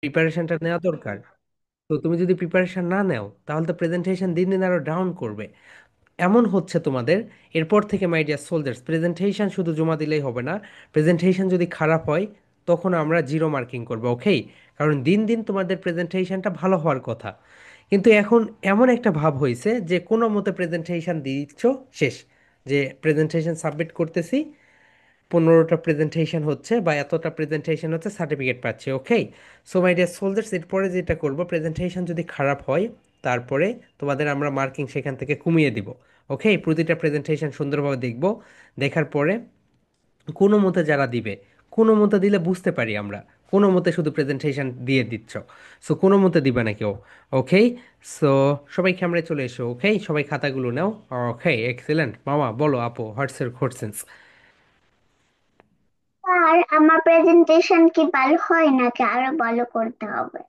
প্রিপারেশনটা নেওয়া দরকার। তো তুমি যদি প্রিপারেশন না নাও তাহলে তো প্রেজেন্টেশন দিন দিন আরো ডাউন করবে। এমন হচ্ছে তোমাদের। এরপর থেকে মাই ডিয়ার সোলজার্স, প্রেজেন্টেশন শুধু জমা দিলেই হবে না। প্রেজেন্টেশন যদি খারাপ হয় তখন আমরা জিরো মার্কিং করবো, ওকে? কারণ দিন দিন তোমাদের প্রেজেন্টেশনটা ভালো হওয়ার কথা। কিন্তু এখন এমন একটা ভাব হয়েছে যে কোনো মতে প্রেজেন্টেশন দিচ্ছ, শেষ, যে প্রেজেন্টেশন সাবমিট করতেছি, 15টা প্রেজেন্টেশন হচ্ছে বা এতটা প্রেজেন্টেশন হচ্ছে, সার্টিফিকেট পাচ্ছে, ওকে? সো মাই ডিয়ার সোলজার্স, এরপরে যেটা করব, প্রেজেন্টেশন যদি খারাপ হয় তারপরে তোমাদের আমরা মার্কিং সেখান থেকে কমিয়ে দিব। ওকে, প্রতিটা প্রেজেন্টেশন সুন্দরভাবে দেখব। দেখার পরে কোনো মতে যারা দিবে, কোনো মতে দিলে বুঝতে পারি আমরা কোনো মতে শুধু প্রেজেন্টেশন দিয়ে দিচ্ছ, সো কোনো মতে দিবে না কেউ। ওকে, সো সবাই ক্যামেরায় চলে এসো, ওকে? সবাই খাতাগুলো নাও। ওকে, এক্সেলেন্ট মামা, বলো আপু, হোয়াটস এর কোশ্চেন্স? আর আমার প্রেজেন্টেশন কি ভালো হয় নাকি আরো ভালো করতে হবে?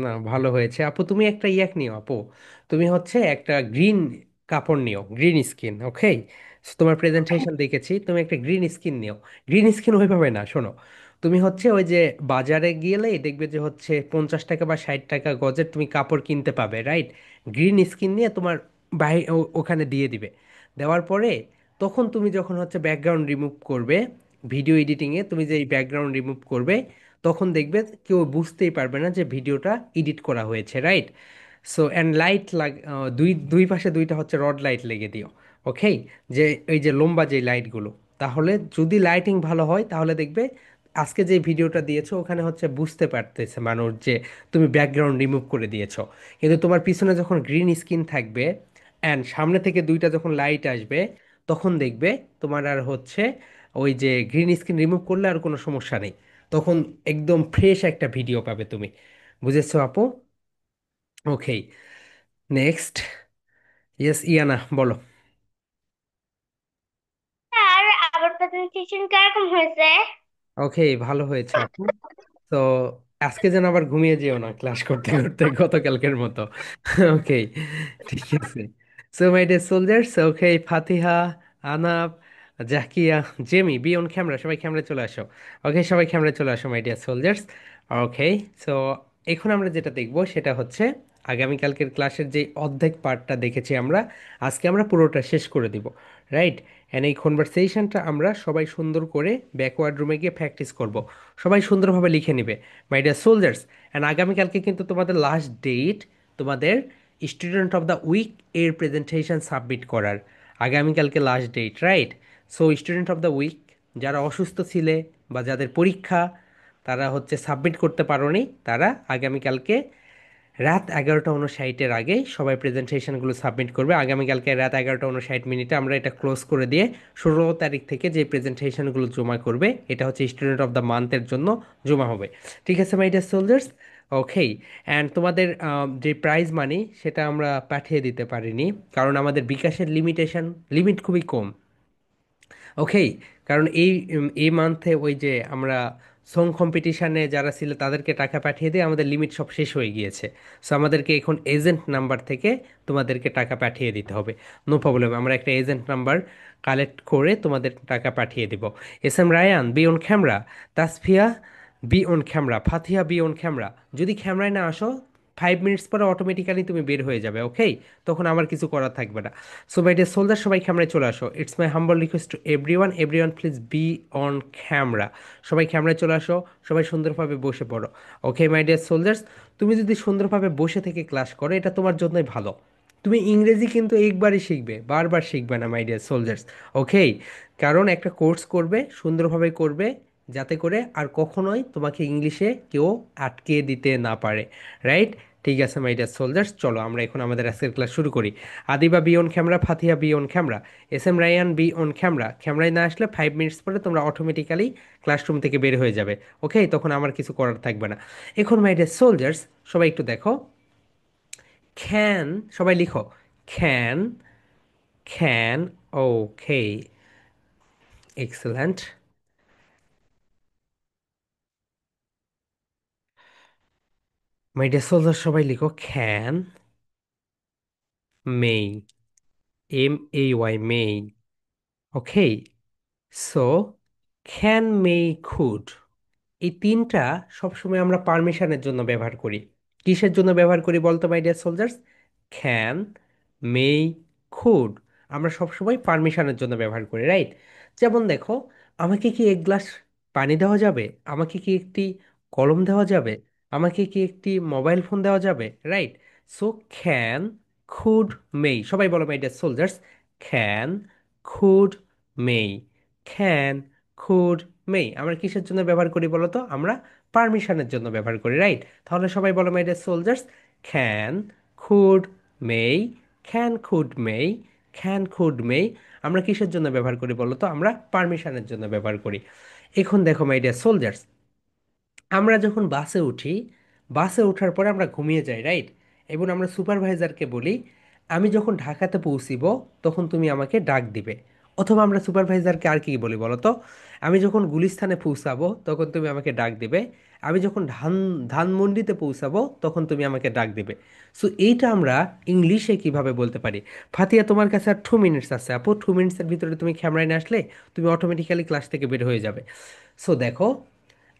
না, ভালো হয়েছে আপু। তুমি একটা ইয়াক নিও আপু, তুমি হচ্ছে একটা গ্রিন কাপড় নিও, গ্রিন স্কিন, ওকে? তোমার প্রেজেন্টেশন দেখেছি, তুমি একটা গ্রিন স্কিন নিও। গ্রিন স্কিন ওইভাবে না, শোনো, তুমি হচ্ছে ওই যে বাজারে গেলেই দেখবে যে হচ্ছে 50 টাকা বা 60 টাকা গজের তুমি কাপড় কিনতে পাবে, রাইট? গ্রিন স্কিন নিয়ে তোমার ওখানে দিয়ে দিবে। দেওয়ার পরে তখন তুমি যখন হচ্ছে ব্যাকগ্রাউন্ড রিমুভ করবে, ভিডিও এডিটিংয়ে তুমি যে এই ব্যাকগ্রাউন্ড রিমুভ করবে, তখন দেখবে কেউ বুঝতেই পারবে না যে ভিডিওটা এডিট করা হয়েছে, রাইট? সো অ্যান্ড লাইট দুই দুই পাশে দুইটা হচ্ছে রড লাইট লেগে দিও, ওকে? যে এই যে লম্বা যে লাইটগুলো, তাহলে যদি লাইটিং ভালো হয় তাহলে দেখবে আজকে যে ভিডিওটা দিয়েছো ওখানে হচ্ছে বুঝতে পারতেছে মানুষ যে তুমি ব্যাকগ্রাউন্ড রিমুভ করে দিয়েছো। কিন্তু তোমার পিছনে যখন গ্রিন স্ক্রিন থাকবে অ্যান্ড সামনে থেকে দুইটা যখন লাইট আসবে, তখন দেখবে তোমার আর হচ্ছে ওই যে গ্রিন স্ক্রিন রিমুভ করলে আর কোনো সমস্যা নেই। তখন একদম ফ্রেশ একটা ভিডিও পাবে তুমি। বুঝেছো আপু? ওকে, নেক্সট। ইয়েস ইয়ানা, বলো। আর আমার প্রেজেন্টেশন কিরকম হয়েছে? ওকে, ভালো হয়েছে আপু। তো আজকে যেন আবার ঘুমিয়ে যেও না ক্লাস করতে করতে গতকালকের মতো। ওকে, ঠিক আছে। So my deer soldiers, okay, Fatiha, Anab, Zakia, Jemi, be on camera, সবাই ক্যামেরা চলে আসো। ওকে, সবাই ক্যামেরা চলে আসো my deer soldiers. Okay, so এখন আমরা যেটা দেখব সেটা হচ্ছে আগামীকালকের ক্লাসের যে অর্ধেক পার্টটা দেখেছি আমরা, আজকে আমরা পুরোটা শেষ করে দিব, রাইট? এন্ড এই কনভারসেশনটা আমরা সবাই সুন্দর করে ব্যাকওয়ার্ড রুমে গিয়ে প্র্যাকটিস করব। সবাই সুন্দরভাবে লিখে নিবে মাই ডিয়ার সোলজার্স। অ্যান্ড আগামীকালকে কিন্তু তোমাদের লাস্ট ডেট, তোমাদের স্টুডেন্ট অফ দ্য উইক এর প্রেজেন্টেশন সাবমিট করার। আগামীকালকে last date, right? So student of the week যারা অসুস্থ ছিলে বা যাদের পরীক্ষা, তারা হচ্ছে সাবমিট করতে পারোনি, তারা আগামীকালকে রাত 11টা 59-এর আগে সবাই প্রেজেন্টেশনগুলো সাবমিট করবে। আগামীকালকে রাত 11টা 59 আমরা এটা ক্লোজ করে দিয়ে 16 তারিখ থেকে যে প্রেজেন্টেশনগুলো জমা করবে, এটা হচ্ছে স্টুডেন্ট অফ দ্য মান্থের জন্য জমা হবে। ঠিক আছে my deer soldiers? Okay. And তোমাদের যে প্রাইজ মানি সেটা আমরা পাঠিয়ে দিতে পারিনি, কারণ আমাদের বিকাশের লিমিট খুবই কম, ওকে? কারণ এই মান্থে ওই যে আমরা সং কম্পিটিশানে যারা ছিল তাদেরকে টাকা পাঠিয়ে দিয়ে আমাদের লিমিট সব শেষ হয়ে গিয়েছে। সো আমাদেরকে এখন এজেন্ট নাম্বার থেকে তোমাদেরকে টাকা পাঠিয়ে দিতে হবে। নো প্রবলেম, আমরা একটা এজেন্ট নাম্বার কালেক্ট করে তোমাদের টাকা পাঠিয়ে দিব। S M Rayan, be on camera. Tasfia, be on camera. Fatiha, be on camera. যদি ক্যামেরায় না আসো, 5 মিনিটস পরে অটোমেটিক্যালি তুমি বের হয়ে যাবে, ওকে? তখন আমার কিছু করার থাকবে না। সো মাই ডিয়ার সোলজার, সবাই ক্যামেরায় চলে আসো। It's my humble request to everyone, everyone please be on camera. সবাই ক্যামেরায় চলে আসো, সবাই সুন্দরভাবে বসে পড়ো। ওকে মাই ডিয়ার সোলজার্স, তুমি যদি সুন্দরভাবে বসে থেকে ক্লাস করো এটা তোমার জন্যই ভালো। তুমি ইংরেজি কিন্তু একবারই শিখবে, বারবার শিখবে না মাই ডিয়ার সোলজার্স, ওকে? কারণ একটা কোর্স করবে, সুন্দরভাবে করবে, যাতে করে আর কখনোই তোমাকে ইংলিশে কেউ আটকে দিতে না পারে, রাইট? ঠিক আছে মাই ডিয়ার সোলজার্স, চলো আমরা এখন আমাদের আজকের ক্লাস শুরু করি। Adiba, be on camera. Fatiha, be on camera. S M Rayan, be on camera. ক্যামেরায় না আসলে 5 মিনিটস পরে তোমরা অটোমেটিক্যালি ক্লাসরুম থেকে বের হয়ে যাবে, ওকে? তখন আমার কিছু করার থাকবে না। এখন মাই ডিয়ার সোলজার্স, সবাই একটু দেখো। ক্যান, সবাই লিখো। Can, can, okay, excellent. My deer soldiers, সবাই লিখো can, may, MAY, may, okay? So can, may, could, এই তিনটা সবসময় আমরা পারমিশনের জন্য ব্যবহার করি। কিসের জন্য ব্যবহার করি বলতো my deer soldiers? Can, may, could. আমরা সবসময় পারমিশনের জন্য ব্যবহার করি, রাইট? যেমন দেখো, আমাকে কি এক গ্লাস পানি দেওয়া যাবে? আমাকে কি একটি কলম দেওয়া যাবে? আমাকে কি একটি মোবাইল ফোন দেওয়া যাবে? Right. So can, could, may. সবাই বলো my dear soldiers, can, could, may. Can, could, may আমরা কিসের জন্য ব্যবহার করি বলো তো? আমরা পারমিশনের জন্য ব্যবহার করি, রাইট? তাহলে সবাই বলো my dear soldiers, can, could, may, can, could, may, can, could, may. আমরা কিসের জন্য ব্যবহার করি বলো তো? আমরা পারমিশনের জন্য ব্যবহার করি। এখন দেখো মাই ডিয়ার সোলজার্স, আমরা যখন বাসে উঠি, বাসে ওঠার পরে আমরা ঘুমিয়ে যাই, রাইট? এবং আমরা সুপারভাইজারকে বলি, আমি যখন ঢাকাতে পৌঁছিব তখন তুমি আমাকে ডাক দিবে। অথবা আমরা সুপারভাইজারকে আর কি বলি বলো তো? আমি যখন গুলিস্তানে পৌঁছাবো তখন তুমি আমাকে ডাক দিবে। আমি যখন ধানমন্ডিতে পৌঁছাবো তখন তুমি আমাকে ডাক দিবে। সো এইটা আমরা ইংলিশে কিভাবে বলতে পারি? ফাতিয়া, তোমার কাছে আর 2 মিনিটস আছে আপু। 2 মিনিটসের ভিতরে তুমি ক্যামেরায় না আসলে তুমি অটোমেটিক্যালি ক্লাস থেকে বের হয়ে যাবে। সো দেখো,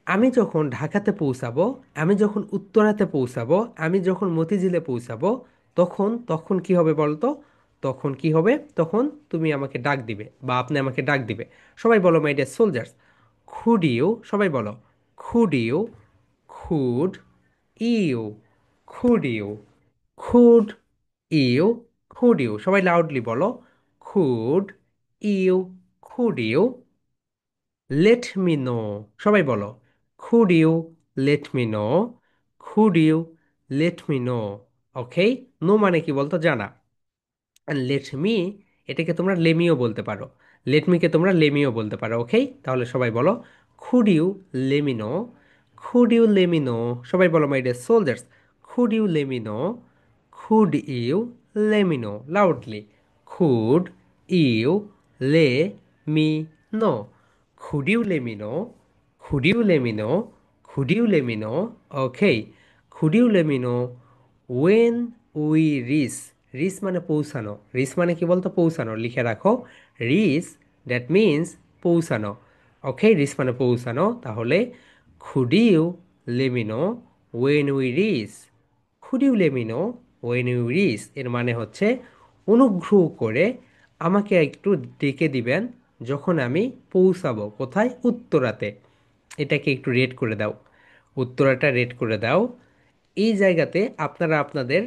আমি যখন ঢাকাতে পৌঁছাবো, আমি যখন উত্তরাতে পৌঁছাবো, আমি যখন মতিঝিলে পৌঁছাবো, তখন তখন কি হবে বলতো? তখন কি হবে? তখন তুমি আমাকে ডাক দিবে বা আপনি আমাকে ডাক দিবে। সবাই বলো my dear soldiers, could you? সবাই বলো, could you, could you, could you, could you, could you. সবাই লাউডলি বলো, could you, could you let me know. সবাই বলো, could you let me know, could you let me know. Okay, know মানে কি বলতো? জানা। অ্যান্ড লেট মি, এটাকে তোমরা লেমিও বলতে পারো। লেট মিকে তোমরা লেমিও বলতে পারো। ওকে, তাহলে সবাই বলো, could you let me know, could you let me know. সবাই বলো my dear soldiers, could you let me know, could you let me know. Loudly, could you let me know, could you let me know, could you let me know, could you let me know. Okay, could you let me know when we reach. Reach মানে পৌঁছানো। Rich মানে কি বলতো? পৌঁছানো। লিখে রাখো, rich, that means পৌঁছানো। ওকে, rich মানে পৌঁছানো। তাহলে could you let me know when we reach, could you let me know when you reach এর মানে হচ্ছে, অনুগ্রহ করে আমাকে একটু ডেকে দিবেন যখন আমি পৌঁছাবো। কোথায়? উত্তরাতে। এটাকে একটু রেড করে দাও, উত্তরাটা রেড করে দাও। এই জায়গাতে আপনারা আপনাদের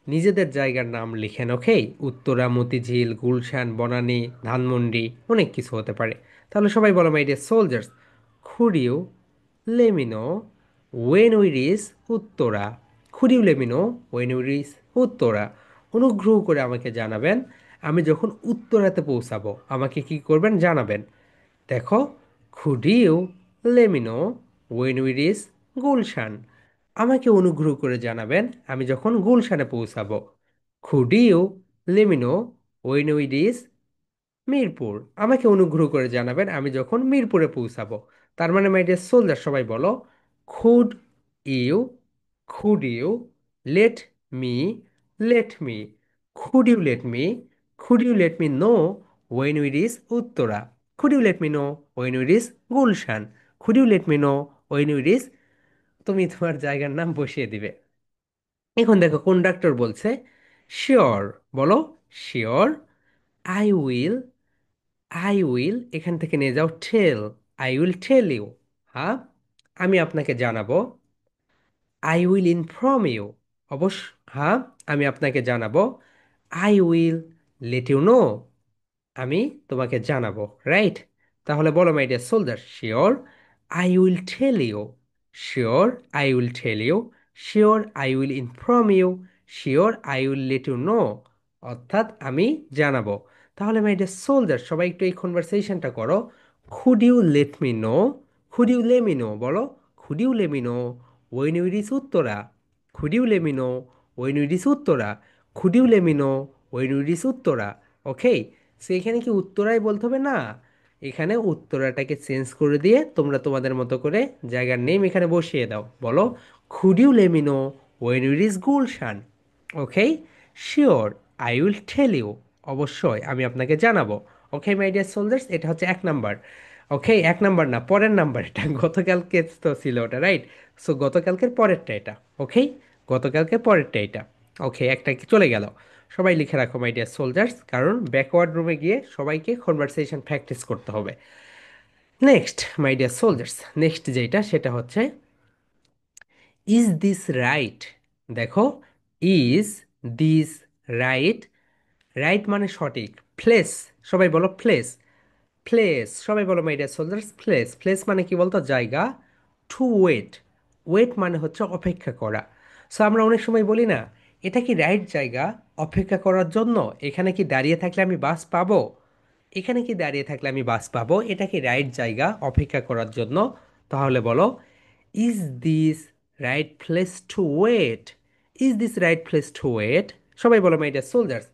নিজেদের জায়গার নাম লিখেন। ওকে, উত্তরা, মতিঝিল, গুলশান, বনানী, ধানমন্ডি, অনেক কিছু হতে পারে। তাহলে সবাই বলো my dear soldiers, could you let me know when we reach Uttara, could you let me know when we reach Uttara. অনুগ্রহ করে আমাকে জানাবেন আমি যখন উত্তরাতে পৌঁছাবো। আমাকে কি করবেন? জানাবেন। দেখো, could you let me know when we reach Gulshan. আমাকে অনুগ্রহ করে জানাবেন আমি যখন গুলশানে পৌঁছাবো। Could you let me know when we reach Mirpur. আমাকে অনুগ্রহ করে জানাবেন আমি যখন মিরপুরে পৌঁছাবো। তার মানে মাই ডিয়ার সোলজার, সবাই বলো, could you, could you let me, let me, could you let me, could you let me know when we reach Uttara, could you let me know when we reach Gulshan, could you let me know when we reach. তুমি তোমার জায়গার নাম বসিয়ে দিবে। এখন দেখো, conductor বলছে sure. বলো, sure. I will, I will এখান থেকে নিয়ে যাও টেল, আই উইল টেল ইউ। হ্যাঁ, আমি আপনাকে জানাবো। আই উইল ইনফর্ম ইউ, অবশ্য। হ্যাঁ, আমি আপনাকে জানাবো। I will let you know, আমি তোমাকে জানাবো, রাইট? তাহলে বলো মাই dear soldier, sure I will tell you, sure I will tell you, sure I will inform you, sure I will let you know. অর্থাৎ আমি জানাবো। তাহলে মাই ডিয়ার সোলজার, সবাই একটু এই কনভারসেশনটা করো। Could you let me know, could you let me know. বলো, could you let me know when you reach Uttara, could you let me know when you reach Uttara, could you let me know when you reach Uttara. Okay, so এখানে কি উত্তরাই বলতে হবে? না, এখানে উত্তরাটাকে change করে দিয়ে তোমরা তোমাদের মতো করে জায়গার নেম এখানে বসিয়ে দাও। বলো, could you let me know when you reach Gulshan. Okay, sure I will tell you, অবশ্যই আমি আপনাকে জানাবো। ওকে মাই ডিয়ার সোলজার্স, এটা হচ্ছে 1 নাম্বার। ওকে, এক নাম্বার না, পরের নাম্বার এটা। গতকালকে তো ছিল ওটা, রাইট? সো গতকালকের পরেরটা এটা। ওকে, গতকালকের পরেরটা এটা। ওকে, একটা কি চলে গেল। সবাই লিখে রাখো মাই ডিয়ার সোলজার্স, কারণ ব্যাকওয়ার্ড রুমে গিয়ে সবাইকে কনভারসেশন প্র্যাকটিস করতে হবে। Next my deer soldiers, next যেটা সেটা হচ্ছে ইজ দিস রাইট। দেখো, ইজ দিস রাইট। রাইট মানে সঠিক। প্লেস, সবাই বলো প্লেস। প্লেস, সবাই বলো my dear soldiers, place. Place মানে কি বলতো? জায়গা। টু ওয়েট, ওয়েট মানে হচ্ছে অপেক্ষা করা। সো আমরা অনেক সময় বলি না, এটা কি রাইট জায়গা অপেক্ষা করার জন্য? এখানে কি দাঁড়িয়ে থাকলে আমি বাস পাবো? এখানে কি দাঁড়িয়ে থাকলে আমি বাস পাবো? এটা কি রাইট জায়গা অপেক্ষা করার জন্য? তাহলে বলো, is this right place to wait? Is this right place to wait? সবাই বলো my dear soldiers,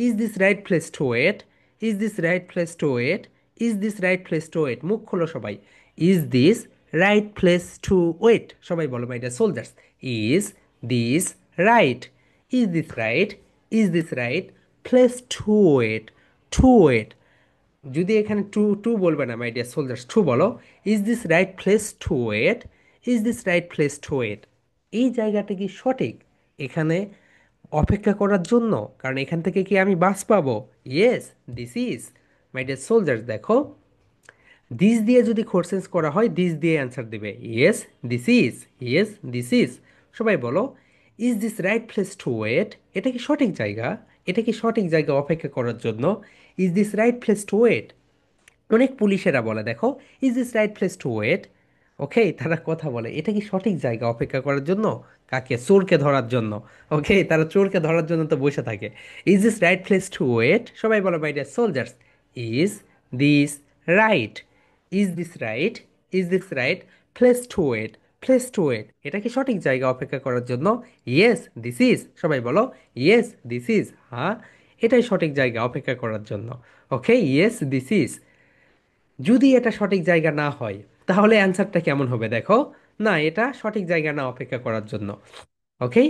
is this right place to wait? Is this right place to wait? Is this right place to wait? মুখ খোলো সবাই। Is this right place to wait? সবাই বলো my dear soldiers, is this right? Is this right? Is this right place to wait? To wait. যদি এখানে two two বলবে না my deer soldiers, to বলো। Is this right place to wait? Is this right place to wait? এই জায়গাটা কি সঠিক এখানে অপেক্ষা করার জন্য? কারণ এখান থেকে কি আমি বাস পাবো? Yes, this is. My deer soldiers দেখো, দিস দিয়ে যদি কোশ্চেন্স করা হয়, দিস দিয়ে অ্যান্সার দিবে। Yes, this is. Yes, this is. সবাই বলো, is this right place to wait? এটা কি সঠিক জায়গা? এটা কি সঠিক জায়গা অপেক্ষা করার জন্য? Is this right place to wait? অনেক পুলিশেরা বলে দেখো, is this right place to wait? Okay, তারা কথা বলে এটা কি সঠিক জায়গা অপেক্ষা করার জন্য? কাকে? চোরকে ধরার জন্য। ওকে, তারা চোরকে ধরার জন্য তো বসে থাকে। Is this right place to wait? সবাই বলো my dear soldiers, is this right? Is this right? Is this right place to wait? Place to wait, এটা কি সঠিক জায়গা অপেক্ষা করার জন্য? Yes, this is. সবাই বলো, ইয়েস, দিস ইজ। হ্যাঁ, এটাই সঠিক জায়গা অপেক্ষা করার জন্য। ওকে, ইয়েস, দিস ইজ। যদি এটা সঠিক জায়গা না হয়, তাহলে অ্যান্সারটা কেমন হবে দেখো। না, এটা সঠিক জায়গা না অপেক্ষা করার জন্য। ওকে,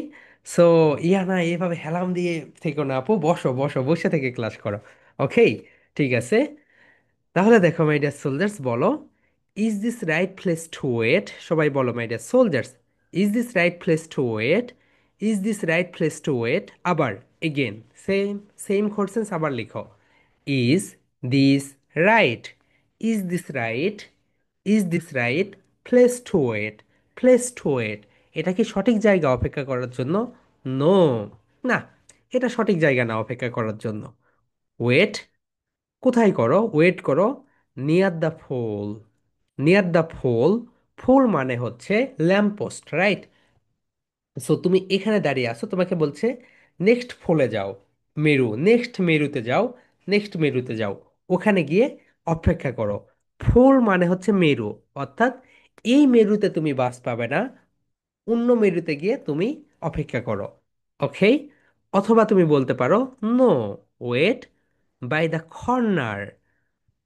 সো ইয়া না, এভাবে হেলাম দিয়ে থেকো না আপু, বসো বসো, বসে থেকে ক্লাস করো। ওকে, ঠিক আছে। তাহলে দেখো মাই ডিয়ার সোলজার্স, বলো, is this right place to wait? সবাই বলো my dear soldiers, is this right place to wait? Is this right place to wait? আবার এগেন, সেম সেম কোশ্চেন্স আবার লিখো। Is this right? Is this right? Is this right place to wait? Place to wait, এটা কি সঠিক জায়গা অপেক্ষা করার জন্য? নো, না, এটা সঠিক জায়গা না অপেক্ষা করার জন্য। ওয়েট, কোথায় করো? ওয়েট করো near the pole. Near the pole, pole মানে হচ্ছে ল্যাম্প পোস্ট, রাইট? সো তুমি এখানে দাঁড়িয়ে আছো, তোমাকে বলছে নেক্সট ফুলে যাও, মেরু, নেক্সট মেরুতে যাও, নেক্সট মেরুতে যাও, ওখানে গিয়ে অপেক্ষা করো। ফুল মানে হচ্ছে মেরু, অর্থাৎ এই মেরুতে তুমি বাস পাবে না, অন্য মেরুতে গিয়ে তুমি অপেক্ষা করো। ওকে, অথবা তুমি বলতে পারো, no, wait by the corner.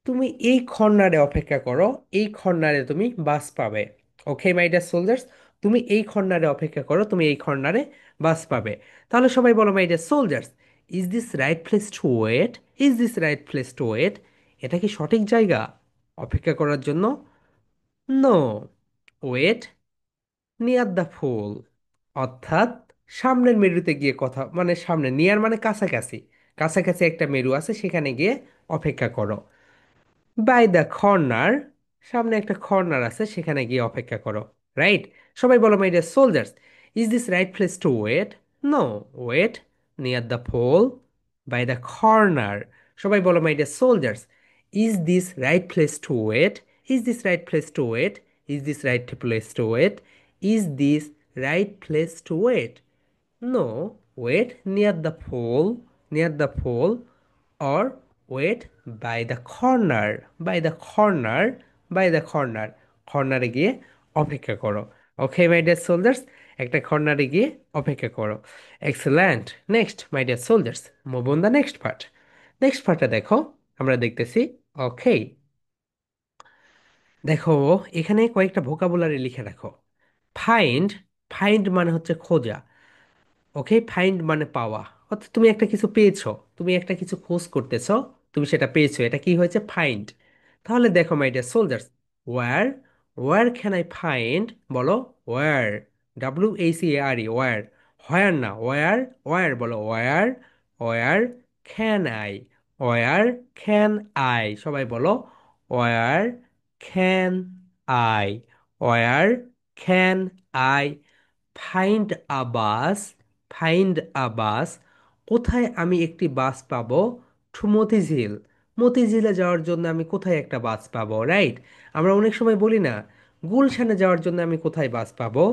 তুমি এই কর্নারে অপেক্ষা করো, এই কর্নারে তুমি বাস পাবে। ওকে মাই ডিয়ার সোলজার্স, তুমি এই কর্নারে অপেক্ষা করো, তুমি এই কর্নারে বাস পাবে। তাহলে সবাই বলো my dear soldiers, is this right place to wait? Is this right place to wait? এটা কি সঠিক জায়গা অপেক্ষা করার জন্য? No, wait near the pole, অর্থাৎ সামনের মেরুতে গিয়ে কথা, মানে সামনে, নিয়ার মানে কাছাকাছি, কাছাকাছি একটা মেরু আছে, সেখানে গিয়ে অপেক্ষা করো। বাই দ্য কর্নার, সামনে একটা কর্নার আছে, সেখানে গিয়ে অপেক্ষা করো, রাইট? সবাই বলো my dear soldiers, is this right place to wait? No, wait near the pole by the corner. সবাই বলো my dear soldiers, is this right place to wait? Is this right place to wait? Is this right place to wait? Is this right place to wait? No, wait near the pole, near the pole, or wait by the corner, by the corner, by the corner. কর্নারে গিয়ে অপেক্ষা করো। ওকে my deer soldiers, একটা কর্নারে গিয়ে অপেক্ষা করো। Excellent. Next my deer soldiers, move on the next part. Next পার্টে দেখো, আমরা দেখতেছি। ওকে, দেখো এখানে কয়েকটা ভোকাবুলারি লিখে রাখো। ফাইন্ড, ফাইন্ড মানে হচ্ছে খোঁজা। ওকে, ফাইন্ড মানে পাওয়া, অর্থাৎ তুমি একটা কিছু পেয়েছো, তুমি একটা কিছু খোঁজ করতেছো, তুমি সেটা পেয়েছো, এটা কি হয়েছে? ফাইন্ড। তাহলে দেখো my deer soldiers, where, where can I find, বলো ওয়ার, WACARE, ওয়ার, হোয়ার না, ওয়ার, ওয়ার বলো, where, where can I, where can I, সবাই বলো where can I, where can I find a bus, find a bus, কোথায় আমি একটি বাস পাবো, two Motijheel, মতিঝিলে যাওয়ার জন্য আমি কোথায় একটা বাস পাবো, রাইট? আমরা অনেক সময় বলি না, গুলশানে যাওয়ার জন্য আমি কোথায় বাস পাবো,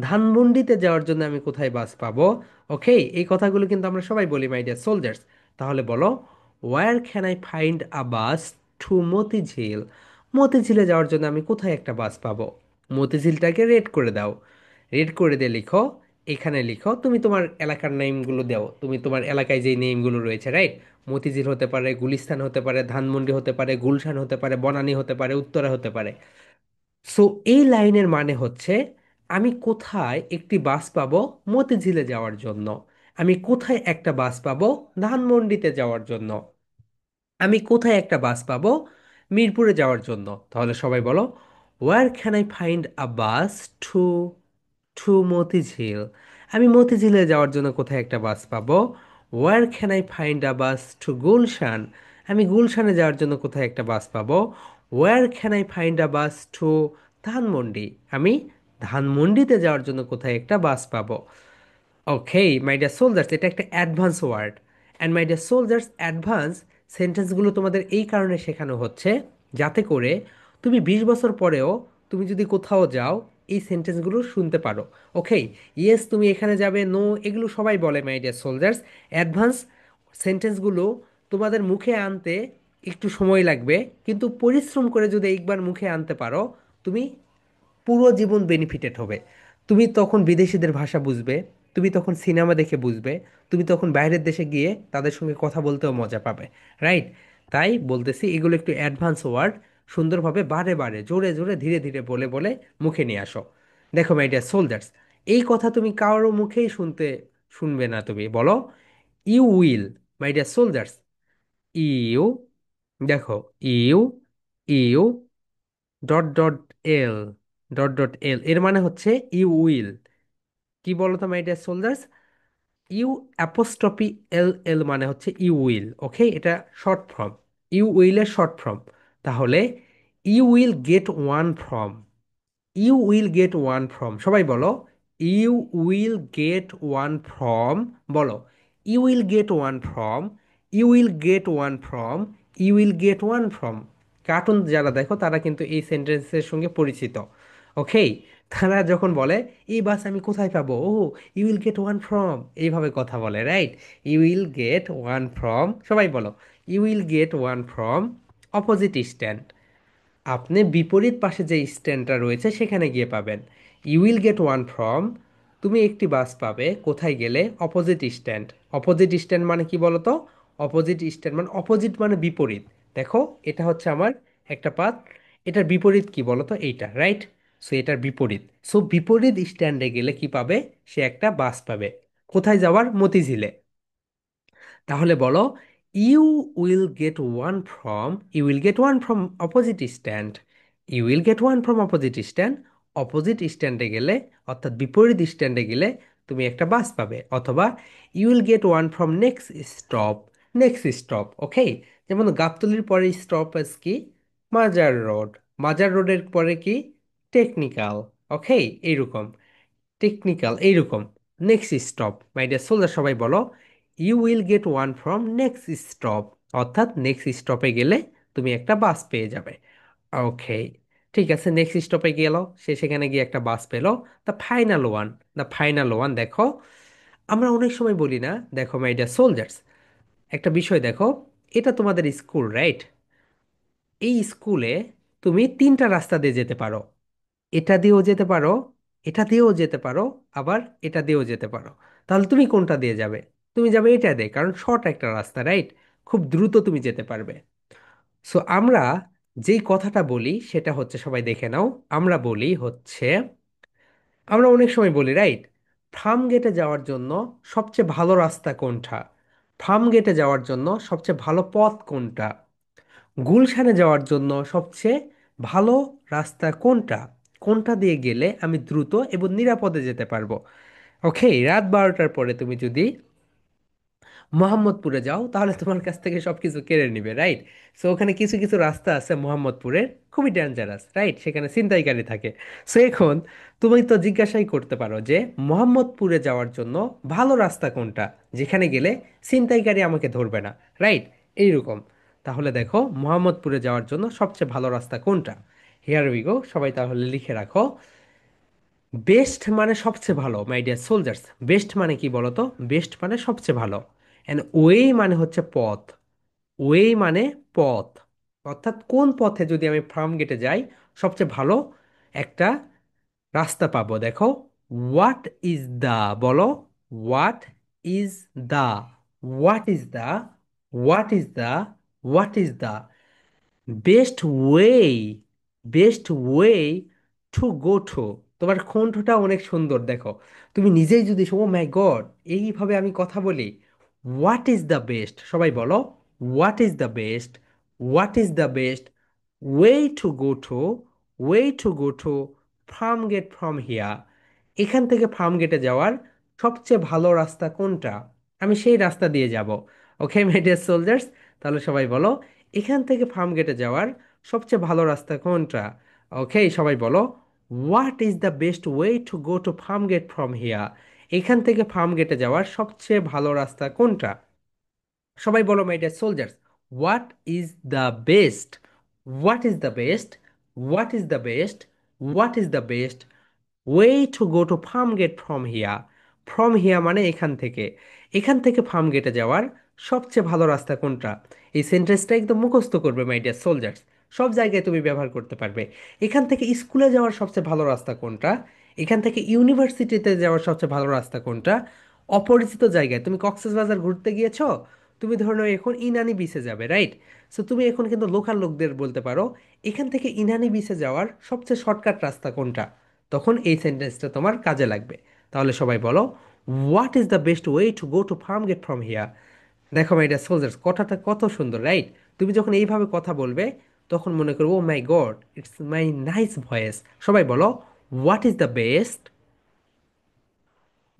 ধানমন্ডিতে যাওয়ার জন্য আমি কোথায় বাস পাবো। ওকে, এই কথাগুলো কিন্তু আমরা সবাই বলি মাই ডিয়ার সোলজার্স। তাহলে বলো, where can I find a bus to Motijheel, মতিঝিলে যাওয়ার জন্য আমি কোথায় একটা বাস পাবো। মতিঝিলটাকে রেড করে দাও, রেড করে দিয়ে লিখো, এখানে লিখো, তুমি তোমার এলাকার নেমগুলো দাও, তুমি তোমার এলাকায় যেই নেমগুলো রয়েছে, রাইট? মতিঝিল হতে পারে, গুলিস্তান হতে পারে, ধানমন্ডি হতে পারে, গুলশান হতে পারে, বনানী হতে পারে, উত্তরা হতে পারে। সো এই লাইনের মানে হচ্ছে, আমি কোথায় একটি বাস পাবো মতিঝিলে যাওয়ার জন্য, আমি কোথায় একটা বাস পাবো ধানমন্ডিতে যাওয়ার জন্য, আমি কোথায় একটা বাস পাবো মিরপুরে যাওয়ার জন্য। তাহলে সবাই বলো, where can I find a bus to, to Motijheel, আমি মতিঝিলে যাওয়ার জন্য কোথায় একটা বাস পাবো। Where can I find a bus to Gulshan, আমি গুলশানে যাওয়ার জন্য কোথায় একটা বাস পাবো। Where can I find a bus to Dhanmondi, আমি ধানমন্ডিতে যাওয়ার জন্য কোথায় একটা বাস পাবো। ওকে মাই ডিয়ার সোলজার্স, এটা একটা advance word, and my deer soldiers, advance সেন্টেন্সগুলো তোমাদের এই কারণে শেখানো হচ্ছে, যাতে করে তুমি 20 বছর পরেও তুমি যদি কোথাও যাও এই সেন্টেন্সগুলো শুনতে পারো। ওকে, ইয়েস তুমি এখানে যাবে, নো, এগুলো সবাই বলে মাই ডিয়ার সোলজার্স। অ্যাডভান্স সেন্টেন্সগুলো তোমাদের মুখে আনতে একটু সময় লাগবে, কিন্তু পরিশ্রম করে যদি একবার মুখে আনতে পারো, তুমি পুরো জীবন বেনিফিটেড হবে। তুমি তখন বিদেশিদের ভাষা বুঝবে, তুমি তখন সিনেমা দেখে বুঝবে, তুমি তখন বাইরের দেশে গিয়ে তাদের সঙ্গে কথা বলতেও মজা পাবে, রাইট? তাই বলতেছি, এগুলো একটু অ্যাডভান্স ওয়ার্ড, সুন্দরভাবে বারে বারে জোরে জোরে ধীরে ধীরে বলে বলে মুখে নিয়ে আসো। দেখো মাই ডিয়ার সোলজার্স, এই কথা তুমি কারো মুখেই শুনবে না, তুমি বলো you will, my deer soldiers, you, দেখো, you, you dot dot L, dot dot L এর মানে হচ্ছে ইউ উইল। কি বলতো my deer soldiers, you apostrophe L, L মানে হচ্ছে ইউ উইল। ওকে, এটা শর্ট ফর্ম, ইউ উইলের শর্ট ফর্ম। তাহলে you will get one from, you will get one from, সবাই বলো you will get one from, বলো you will get one from, you will get one from, you will get one from. Cartoon যারা দেখো তারা কিন্তু এই সেন্টেন্সের সঙ্গে পরিচিত। ওকে, তারা যখন বলে এই বাস আমি কোথায় পাবো, oh you will get one from, এইভাবে কথা বলে, right? You will get one from, সবাই বলো you will get one from opposite stand, আপনি বিপরীত পাশে যে স্ট্যান্ডটা রয়েছে সেখানে গিয়ে পাবেন। You will get one from, তুমি একটি বাস পাবে কোথায় গেলে, অপোজিট স্ট্যান্ড। অপোজিট স্ট্যান্ড মানে কি বলো তো? অপোজিট স্ট্যান্ড মানে, অপোজিট মানে বিপরীত। দেখো, এটা হচ্ছে আমার একটা পাথ, এটার বিপরীত কি বলো তো? এইটা, রাইট? সো এটার বিপরীত, সো বিপরীত স্ট্যান্ডে গেলে কি পাবে? সে একটা বাস পাবে। কোথায় যাওয়ার? মতিঝিলে। তাহলে বলো, you will get one from, you will get one from opposite stand, you will get one from opposite stand, opposite স্ট্যান্ডে গেলে অর্থাৎ বিপরীত স্ট্যান্ডে গেলে তুমি একটা বাস পাবে। অথবা you will get one from next stop, next stop. Okay, যেমন গাবতলির পরে স্টপ কি? মাজার রোড, মাজার রোডের পরে কি? টেকনিক্যাল। ওকে, এইরকম, টেকনিক্যাল, এইরকম। Next stop, my dear soldier, সবাই বলো you will get one from next stop, অর্থাৎ নেক্সট স্টপে গেলে তুমি একটা বাস পেয়ে যাবে। ওকে, ঠিক আছে, নেক্সট স্টপে গেল, সে সেখানে গিয়ে একটা বাস পেলো। The final one, the final one, দেখো আমরা অনেক সময় বলি না, দেখো মাই ডিয়ার সোলজার্স, একটা বিষয় দেখো, এটা তোমাদের স্কুল, রাইট? এই স্কুলে তুমি তিনটা রাস্তা দিয়ে যেতে পারো, এটা দিয়েও যেতে পারো, এটা দিয়েও যেতে পারো, আবার এটা দিয়েও যেতে পারো। তাহলে তুমি কোনটা দিয়ে যাবে? তুমি যাবে এটা দিয়ে, কারণ শর্ট একটা রাস্তা, রাইট? খুব দ্রুত তুমি যেতে পারবে। সো আমরা যেই কথাটা বলি সেটা হচ্ছে, সবাই দেখে নাও, আমরা বলি হচ্ছে, আমরা অনেক সময় বলি, রাইট, ফার্ম গেটে যাওয়ার জন্য সবচেয়ে ভালো রাস্তা কোনটা, ফার্ম গেটে যাওয়ার জন্য সবচেয়ে ভালো পথ কোনটা? গুলশানে যাওয়ার জন্য সবচেয়ে ভালো রাস্তা কোনটা? কোনটা দিয়ে গেলে আমি দ্রুত এবং নিরাপদে যেতে পারবো? ওকে, রাত 12টার পরে তুমি যদি মোহাম্মদপুরে যাও তাহলে তোমার কাছ থেকে সবকিছু কেড়ে নিবে, রাইট? সো ওখানে কিছু কিছু রাস্তা আছে মোহাম্মদপুরের, খুবই ডেঞ্জারাস, রাইট? সেখানে ছিনতাইকারী থাকে। সো এখন তুমি তো জিজ্ঞাসাই করতে পারো যে মোহাম্মদপুরে যাওয়ার জন্য ভালো রাস্তা কোনটা, যেখানে গেলে ছিনতাইকারী আমাকে ধরবে না, রাইট? এইরকম। তাহলে দেখো মোহাম্মদপুরে যাওয়ার জন্য সবচেয়ে ভালো রাস্তা কোনটা। হিয়ার উই গো, সবাই তাহলে লিখে রাখো। বেস্ট মানে সবচেয়ে ভালো, মাই ডিয়ার সোলজার্স। বেস্ট মানে কি বলতো? বেস্ট মানে সবচেয়ে ভালো। অ্যান্ড ওয়ে মানে হচ্ছে পথ। ওয়ে মানে পথ, অর্থাৎ কোন পথে যদি আমি ফার্ম গেটে যাই সবচেয়ে ভালো একটা রাস্তা পাবো। দেখো, হোয়াট ইজ দ্য, বলো, what is the, what is the, what is the, what is the best way, best way to go two. তোমার কণ্ঠটা অনেক সুন্দর, দেখো। তুমি নিজেই যদি, ও মাই গড, এইভাবে আমি কথা বলি। হোয়াট ইজ দ্য বেস্ট, সবাই বলো, what is the best, what is the best way to go to, way to go to Farmgate from here. এখান থেকে ফার্ম গেটে যাওয়ার সবচেয়ে ভালো রাস্তা কোনটা? আমি সেই রাস্তা দিয়ে যাব। ওকে মাই ডিয়ার সোলজার্স, তাহলে সবাই বলো, এখান থেকে ফার্ম গেটে যাওয়ার সবচেয়ে ভালো রাস্তা কোনটা? ওকে, সবাই বলো, what is the best way to go to Farmgate from here. এখান থেকে ফার্ম গেটে যাওয়ার সবচেয়ে ভালো রাস্তা কোনটা? সবাই বলো my dear soldiers, what is the best, what is the best, what is the best, what is the best way to go to Farmgate from here. From here মানে এখান থেকে, এখান থেকে ফার্ম গেটে যাওয়ার সবচেয়ে ভালো রাস্তা কোনটা? এই সেন্টেন্সটা একদম মুখস্থ করবে মাই ডিয়ার সোলজার্স, সব জায়গায় তুমি ব্যবহার করতে পারবে। এখান থেকে স্কুলে যাওয়ার সবচেয়ে ভালো রাস্তা কোনটা? এখান থেকে ইউনিভার্সিটিতে যাওয়ার সবচেয়ে ভালো রাস্তা কোনটা? অপরিচিত জায়গায়, তুমি কক্সবাজার ঘুরতে গিয়েছো, তুমি ধরে নাও এখন ইনানি বিচে যাবে, রাইট? সো তুমি এখন কিন্তু লোকাল লোকদের বলতে পারো, এখান থেকে ইনানি বিচে যাওয়ার সবচেয়ে শর্টকাট রাস্তা কোনটা? তখন এই সেন্টেন্সটা তোমার কাজে লাগবে। তাহলে সবাই বলো, what is the best way to go to Farmgate from here. দেখো মাই ডিয়ার সোলজার্স, কথাটা কত সুন্দর, রাইট? তুমি যখন এইভাবে কথা বলবে তখন মনে করবো, oh my god, it's my nice voice. সবাই বলো, what is the best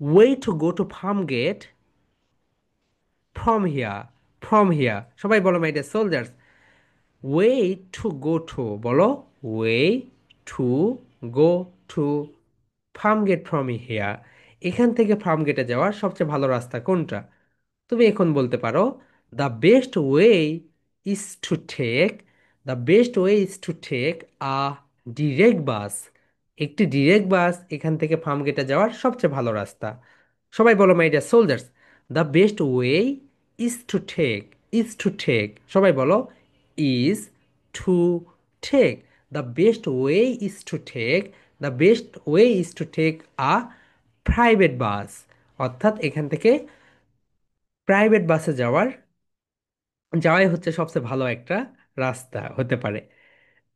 way to go to Farmgate from here, from here. সবাই বলো my dear soldiers, way to go to, বলো, way to go to Farmgate from here. এখান থেকে farm গেটে যাওয়ার সবচেয়ে ভালো রাস্তা কোনটা? তুমি এখন বলতে পারো, the best way is to take, the best way is to take a direct bus. একটি ডিরেক্ট বাস এখান থেকে ফার্ম গেটে যাওয়ার সবচেয়ে ভালো রাস্তা। সবাই বলো my dear soldiers, the best way is to take, is to take, সবাই বলো, is to take, the best way is to take, the best way is to take a private bus. অর্থাৎ এখান থেকে প্রাইভেট বাসে যাওয়াই হচ্ছে সবচেয়ে ভালো একটা রাস্তা হতে পারে।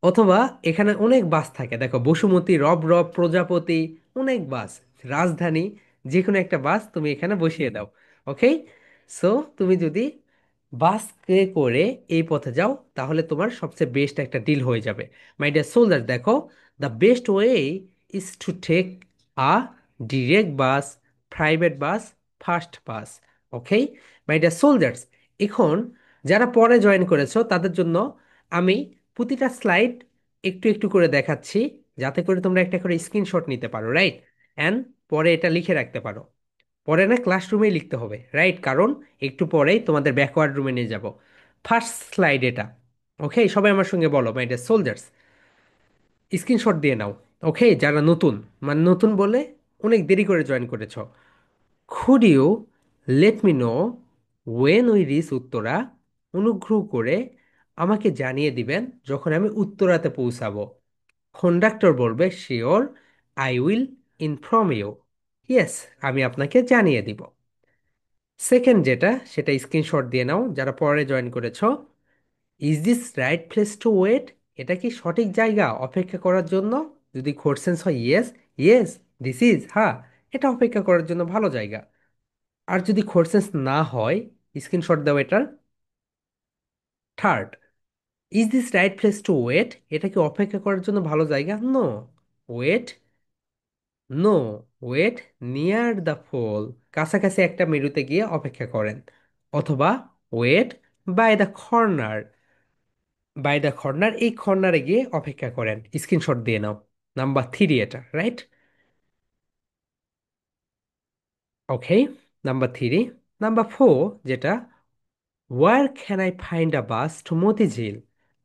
অথবা এখানে অনেক বাস থাকে, দেখো, বসুমতী, রব, প্রজাপতি, অনেক বাস, রাজধানী, যে কোনো একটা বাস তুমি এখানে বসিয়ে দাও। ওকে, সো তুমি যদি বাসকে করে এই পথে যাও তাহলে তোমার সবচেয়ে বেস্ট একটা ডিল হয়ে যাবে। মাই ডিয়ার সোলজার, দেখো, the best way is to take a direct bus, private bus, first bus. Okay my deer soldiers, এখন যারা পরে জয়েন করেছো তাদের জন্য আমি প্রতিটা স্লাইড একটু একটু করে দেখাচ্ছি, যাতে করে তোমরা একটা করে স্ক্রিনশট নিতে পারো, রাইট? অ্যান্ড পরে এটা লিখে রাখতে পারো। পরে না ক্লাসরুমেই লিখতে হবে, রাইট? কারণ একটু পরেই তোমাদের ব্যাকওয়ার্ড রুমে নিয়ে যাব। ফার্স্ট স্লাইড এটা। ওকে, সবাই আমার সঙ্গে বলো, মাই ডিয়ার সোলজার্স, স্ক্রিনশট দিয়ে নাও। ওকে, যারা নতুন, মানে নতুন বলে অনেক দেরি করে জয়েন করেছো। Could you let me know when we reach Uttara? অনুগ্রহ করে আমাকে জানিয়ে দিবেন যখন আমি উত্তরাতে পৌঁছাবো। কন্ডাক্টর বলবে, sure, I will inform you. Yes, আমি আপনাকে জানিয়ে দিব। সেকেন্ড যেটা, সেটা স্ক্রিনশট দিয়ে নাও যারা পরে জয়েন করেছো। Is this right place to wait? এটা কি সঠিক জায়গা অপেক্ষা করার জন্য? যদি কোশ্চেন্স হয় ইয়েস, ইয়েস, দিস ইজ, হ্যাঁ, এটা অপেক্ষা করার জন্য ভালো জায়গা। আর যদি কোশ্চেন্স না হয়, স্ক্রিনশট দাও এটার। Third, is this right place to wait? এটা কি অপেক্ষা করার জন্য ভালো জায়গা? No. Wait, no. Wait near the pole, কাছাকাছি একটা মেরুতে গিয়ে অপেক্ষা করেন। অথবা wait by the corner, by the corner, এই কর্নারে গিয়ে অপেক্ষা করেন। স্ক্রিনশট দিয়ে নাও। নাম্বার থ্রি এটা, right? Okay, number three. Number four যেটা, where can I find a bus to Motijheel?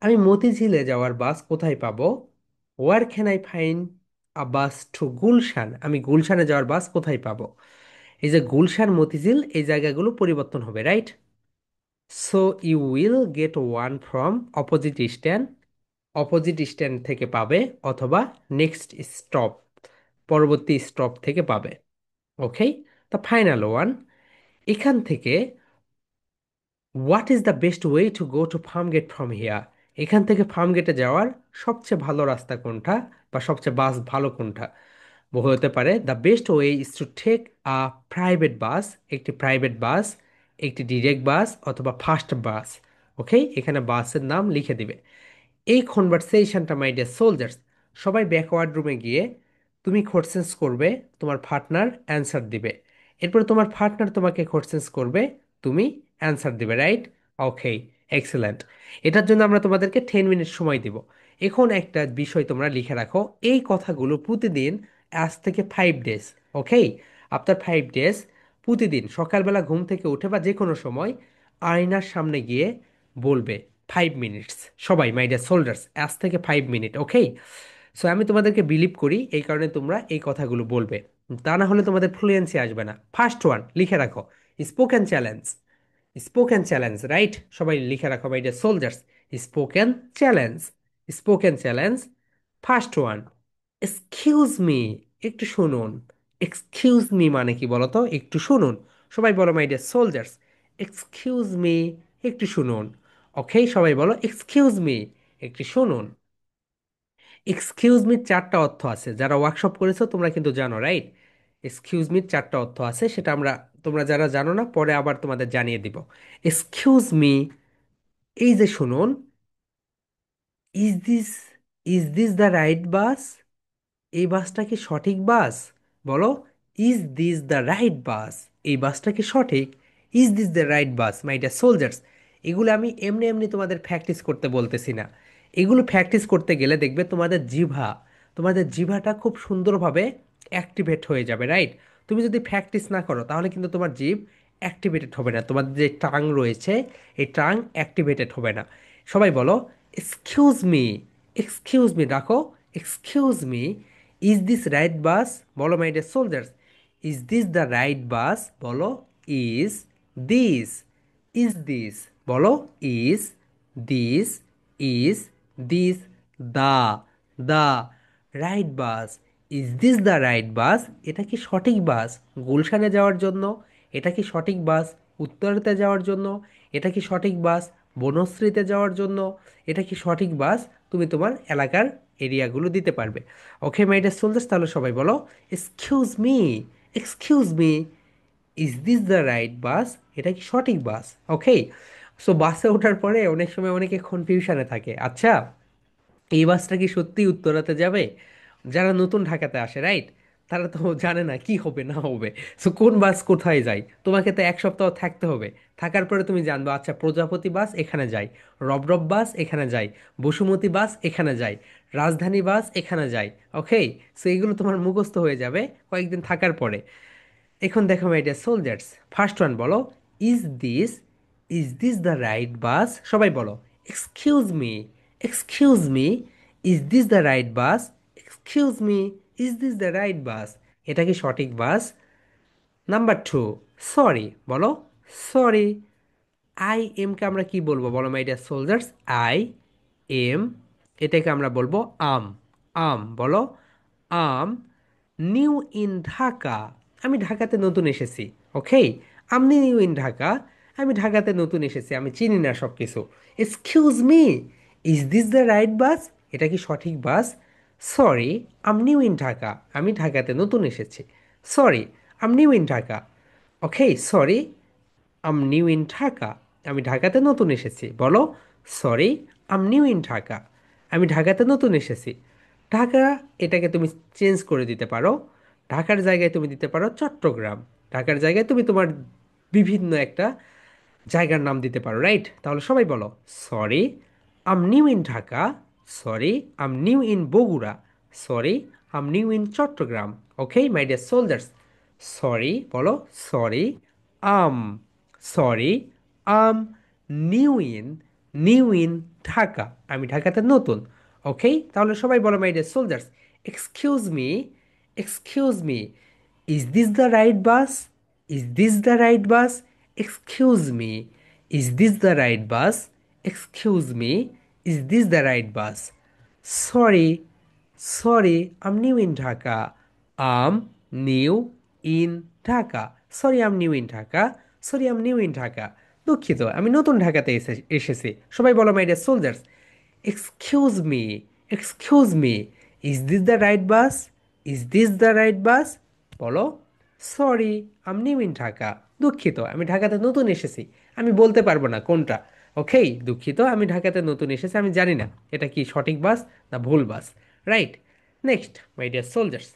আমি মতিঝিলে যাওয়ার বাস কোথায় পাবো? Where can I find a bus to Gulshan? আমি গুলশানে যাওয়ার বাস কোথায় পাবো? এই যে গুলশান মতিঝিল এই জায়গাগুলো পরিবর্তন হবে, right? So you will get one from opposite stand, opposite stand থেকে পাবে, অথবা নেক্সট স্টপ, পরবর্তী স্টপ থেকে পাবে। ওকে, দ্য ফাইনাল ওয়ান, এখান থেকে what is the best way to go to Farmgate from here? এখান থেকে ফার্ম গেটে যাওয়ার সবচেয়ে ভালো রাস্তা কোনটা, বা সবচেয়ে বাস ভালো কোনটা? হতে পারে the best way is to take a private bus, একটি প্রাইভেট বাস, একটি ডিরেক্ট বাস, অথবা ফাস্ট বাস। ওকে, এখানে বাসের নাম লিখে দিবে। এই কনভারসেশনটা মাই ডিয়ার সোলজার্স, সবাই ব্যাকওয়ার্ড রুমে গিয়ে তুমি কোশ্চেন্স করবে, তোমার পার্টনার অ্যান্সার দিবে। এরপর তোমার পার্টনার তোমাকে কোশ্চেন্স করবে, তুমি অ্যান্সার দিবে, রাইট? ওকে, এক্সেলেন্ট। এটার জন্য আমরা তোমাদেরকে 10 মিনিট সময় দিব। এখন একটা বিষয় তোমরা লিখে রাখো, এই কথাগুলো প্রতিদিন আজ থেকে 5 ডেজ, ওকে? আফটার 5 ডেজ প্রতিদিন সকালবেলা ঘুম থেকে উঠে বা যে কোনো সময় আয়নার সামনে গিয়ে বলবে 5 মিনিটস। সবাই মাই ডিয়ার সোল্ডার্স, আজ থেকে 5 মিনিট, ওকে? সো আমি তোমাদেরকে বিলিভ করি, এই কারণে তোমরা এই কথাগুলো বলবে। তা না হলে তোমাদের ফ্লুয়েন্সি আসবে না। ফার্স্ট ওয়ান লিখে রাখো, spoken challenge. Spoken challenge, right? সবাই লিখে রাখো my deer soldiers, spoken challenge, spoken challenge. First one, excuse me, একটু শুনুন। এক্সকিউজ মি মানে কি বলো তো? একটু শুনুন। সবাই বলো my dear soldiers, excuse me, একটু শুনুন। ওকে, সবাই বলো এক্সকিউজ মি, একটু শুনুন। এক্সকিউজ মির চারটা অর্থ আছে, যারা ওয়ার্কশপ করেছো তোমরা কিন্তু জানো, রাইট? এক্সকিউজ মির চারটা অর্থ আছে, সেটা আমরা, তোমরা যারা জানো না পরে আবার তোমাদের জানিয়ে দিব। এক্সকিউজ মি, এই যে শুনুন। Is this, is this the right bus? এই বাসটা কি সঠিক বাস? বলো, is this the right bus? এই বাসটা কি সঠিক? Is this the right bus, my deer soldiers? এগুলো আমি এমনি এমনি তোমাদের প্র্যাকটিস করতে বলতেছি না। এগুলো প্র্যাকটিস করতে গেলে দেখবে তোমাদের জিভা, তোমাদের জিভাটা খুব সুন্দরভাবে অ্যাক্টিভেট হয়ে যাবে, রাইট? তুমি যদি প্র্যাকটিস না করো তাহলে কিন্তু তোমার জিভ অ্যাক্টিভেটেড হবে না, তোমাদের যে টাং রয়েছে এই টাং অ্যাক্টিভেটেড হবে না। সবাই বলো এক্সকিউজ মি, এক্সকিউজ মি, রাখো। Excuse me, is this right bus? বলো my dear soldiers, is this the right bus? বলো, ইজ দিস, ইজ দিস, বলো, is this, is this the, the right bus? Is this the right bus? এটা কি সঠিক বাস গুলশানে যাওয়ার জন্য? এটা কি সঠিক বাস উত্তরাতে যাওয়ার জন্য? এটা কি সঠিক বাস বনশ্রীতে যাওয়ার জন্য? এটা কি সঠিক বাস তুমি তোমার এলাকার এরিয়াগুলো দিতে পারবে? ওকে মাই ডিয়ার সোলজার্স, তাহলে সবাই বলো excuse me, excuse me, is this the right bus? এটা কি সঠিক বাস? ওকে। সো বাসে ওঠার পরে অনেক সময় অনেকে কনফিউশনে থাকে, আচ্ছা এই বাসটা কি সত্যি উত্তরাতে যাবে? যারা নতুন ঢাকাতে আসে, রাইট, তারা তো জানে না কি হবে না হবে। সো কোন বাস কোথায় যায়, তোমাকে তো 1 সপ্তাহ থাকতে হবে। থাকার পরে তুমি জানবে আচ্ছা প্রজাপতি বাস এখানে যায়, রবরব বাস এখানে যায়, বসুমতী বাস এখানে যায়, রাজধানী বাস এখানে যায়। ওকে, সো এগুলো তোমার মুখস্থ হয়ে যাবে কয়েকদিন থাকার পরে। এখন দেখো my deer soldiers, first one বলো, is this, is this the right bus? সবাই বলো excuse me, excuse me, is this the right bus? Excuse me, is this the right bus? এটা কি সঠিক বাস? নাম্বার টু, সরি, বলো sorry. I এমকে আমরা কি বলবো বলো my dear soldiers? I am, এটাকে আমরা বলবো আম। আম, বলো আম নিউ ইন ঢাকা, আমি ঢাকাতে নতুন এসেছি। Okay, I'm new in Dhaka, আমি ঢাকাতে নতুন এসেছি, আমি চিনি না সব কিছু। Excuse me, is this the right bus? এটা কি সঠিক bus? Sorry, I'm new in Dhaka, আমি ঢাকাতে নতুন এসেছি। Sorry, I'm new in Dhaka. Okay, sorry, I'm new in Dhaka, আমি ঢাকাতে নতুন এসেছি। বলো sorry, I'm new in Dhaka. আমি ঢাকাতে নতুন এসেছি। ঢাকা এটাকে তুমি চেঞ্জ করে দিতে পারো। ঢাকার জায়গায় তুমি দিতে পারো চট্টগ্রাম। ঢাকার জায়গায় তুমি তোমার বিভিন্ন একটা জায়গার নাম দিতে পারো, রাইট? তাহলে সবাই বলো, sorry I'm new in Dhaka, sorry I'm new in Bogura, sorry I'm new in Chattogram. Okay my deer soldiers, sorry বলো, sorry I'm, sorry I'm new in Dhaka. আমি ঢাকাতে নতুন। ওকে, তাহলে সবাই বলো my dear soldiers, excuse me, excuse me, is this the right bus? Is this the right bus? Excuse me, is this the right bus? Excuse me, is this the right bus? Sorry, sorry I'm new in Dhaka, I'm new in Dhaka, sorry I'm new in Dhaka, sorry I'm new in Dhaka. দুঃখিত, আমি নতুন ঢাকাতে এসেছি। সবাই বলো my dear soldiers, excuse me, excuse me, is this the right bus? Is this the right bus? বলো, sorry I'm new in Dhaka. দুঃখিত, আমি ঢাকাতে নতুন এসেছি, আমি বলতে পারবো না কোনটা। ওকে, দুঃখিত, আমি ঢাকাতে নতুন এসেছি, আমি জানি না এটা কি সঠিক বাস না ভুল bus. Right? Next my deer soldiers,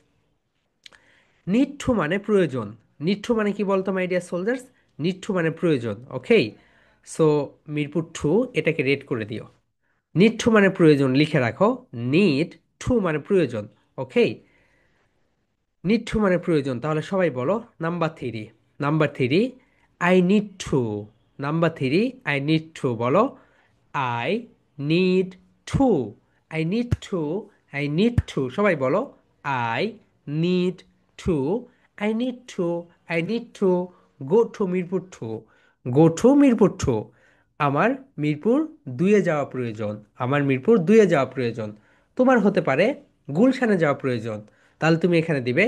need to মানে প্রয়োজন। নিঠু মানে কি বলতো মাই ডিয়ার সোলজার্স? নিঠু মানে প্রয়োজন। ওকে, সো মিরপুর টু এটাকে রেড করে দিও। নিঠু মানে প্রয়োজন লিখে রাখো। নিড টু মানে প্রয়োজন। ওকে, নিঠু মানে প্রয়োজন। তাহলে সবাই বলো, number three, number three, I need to. Number three, I need to বলো, I need to, I need to, I need to. সবাই বলো, I need to, I need to, I need to go to Mirpur two, go to Mirpur two. আমার মিরপুর দুইয়ে যাওয়া প্রয়োজন, আমার মিরপুর দুইয়ে যাওয়া প্রয়োজন। তোমার হতে পারে গুলশানে যাওয়া প্রয়োজন, তাহলে তুমি এখানে দিবে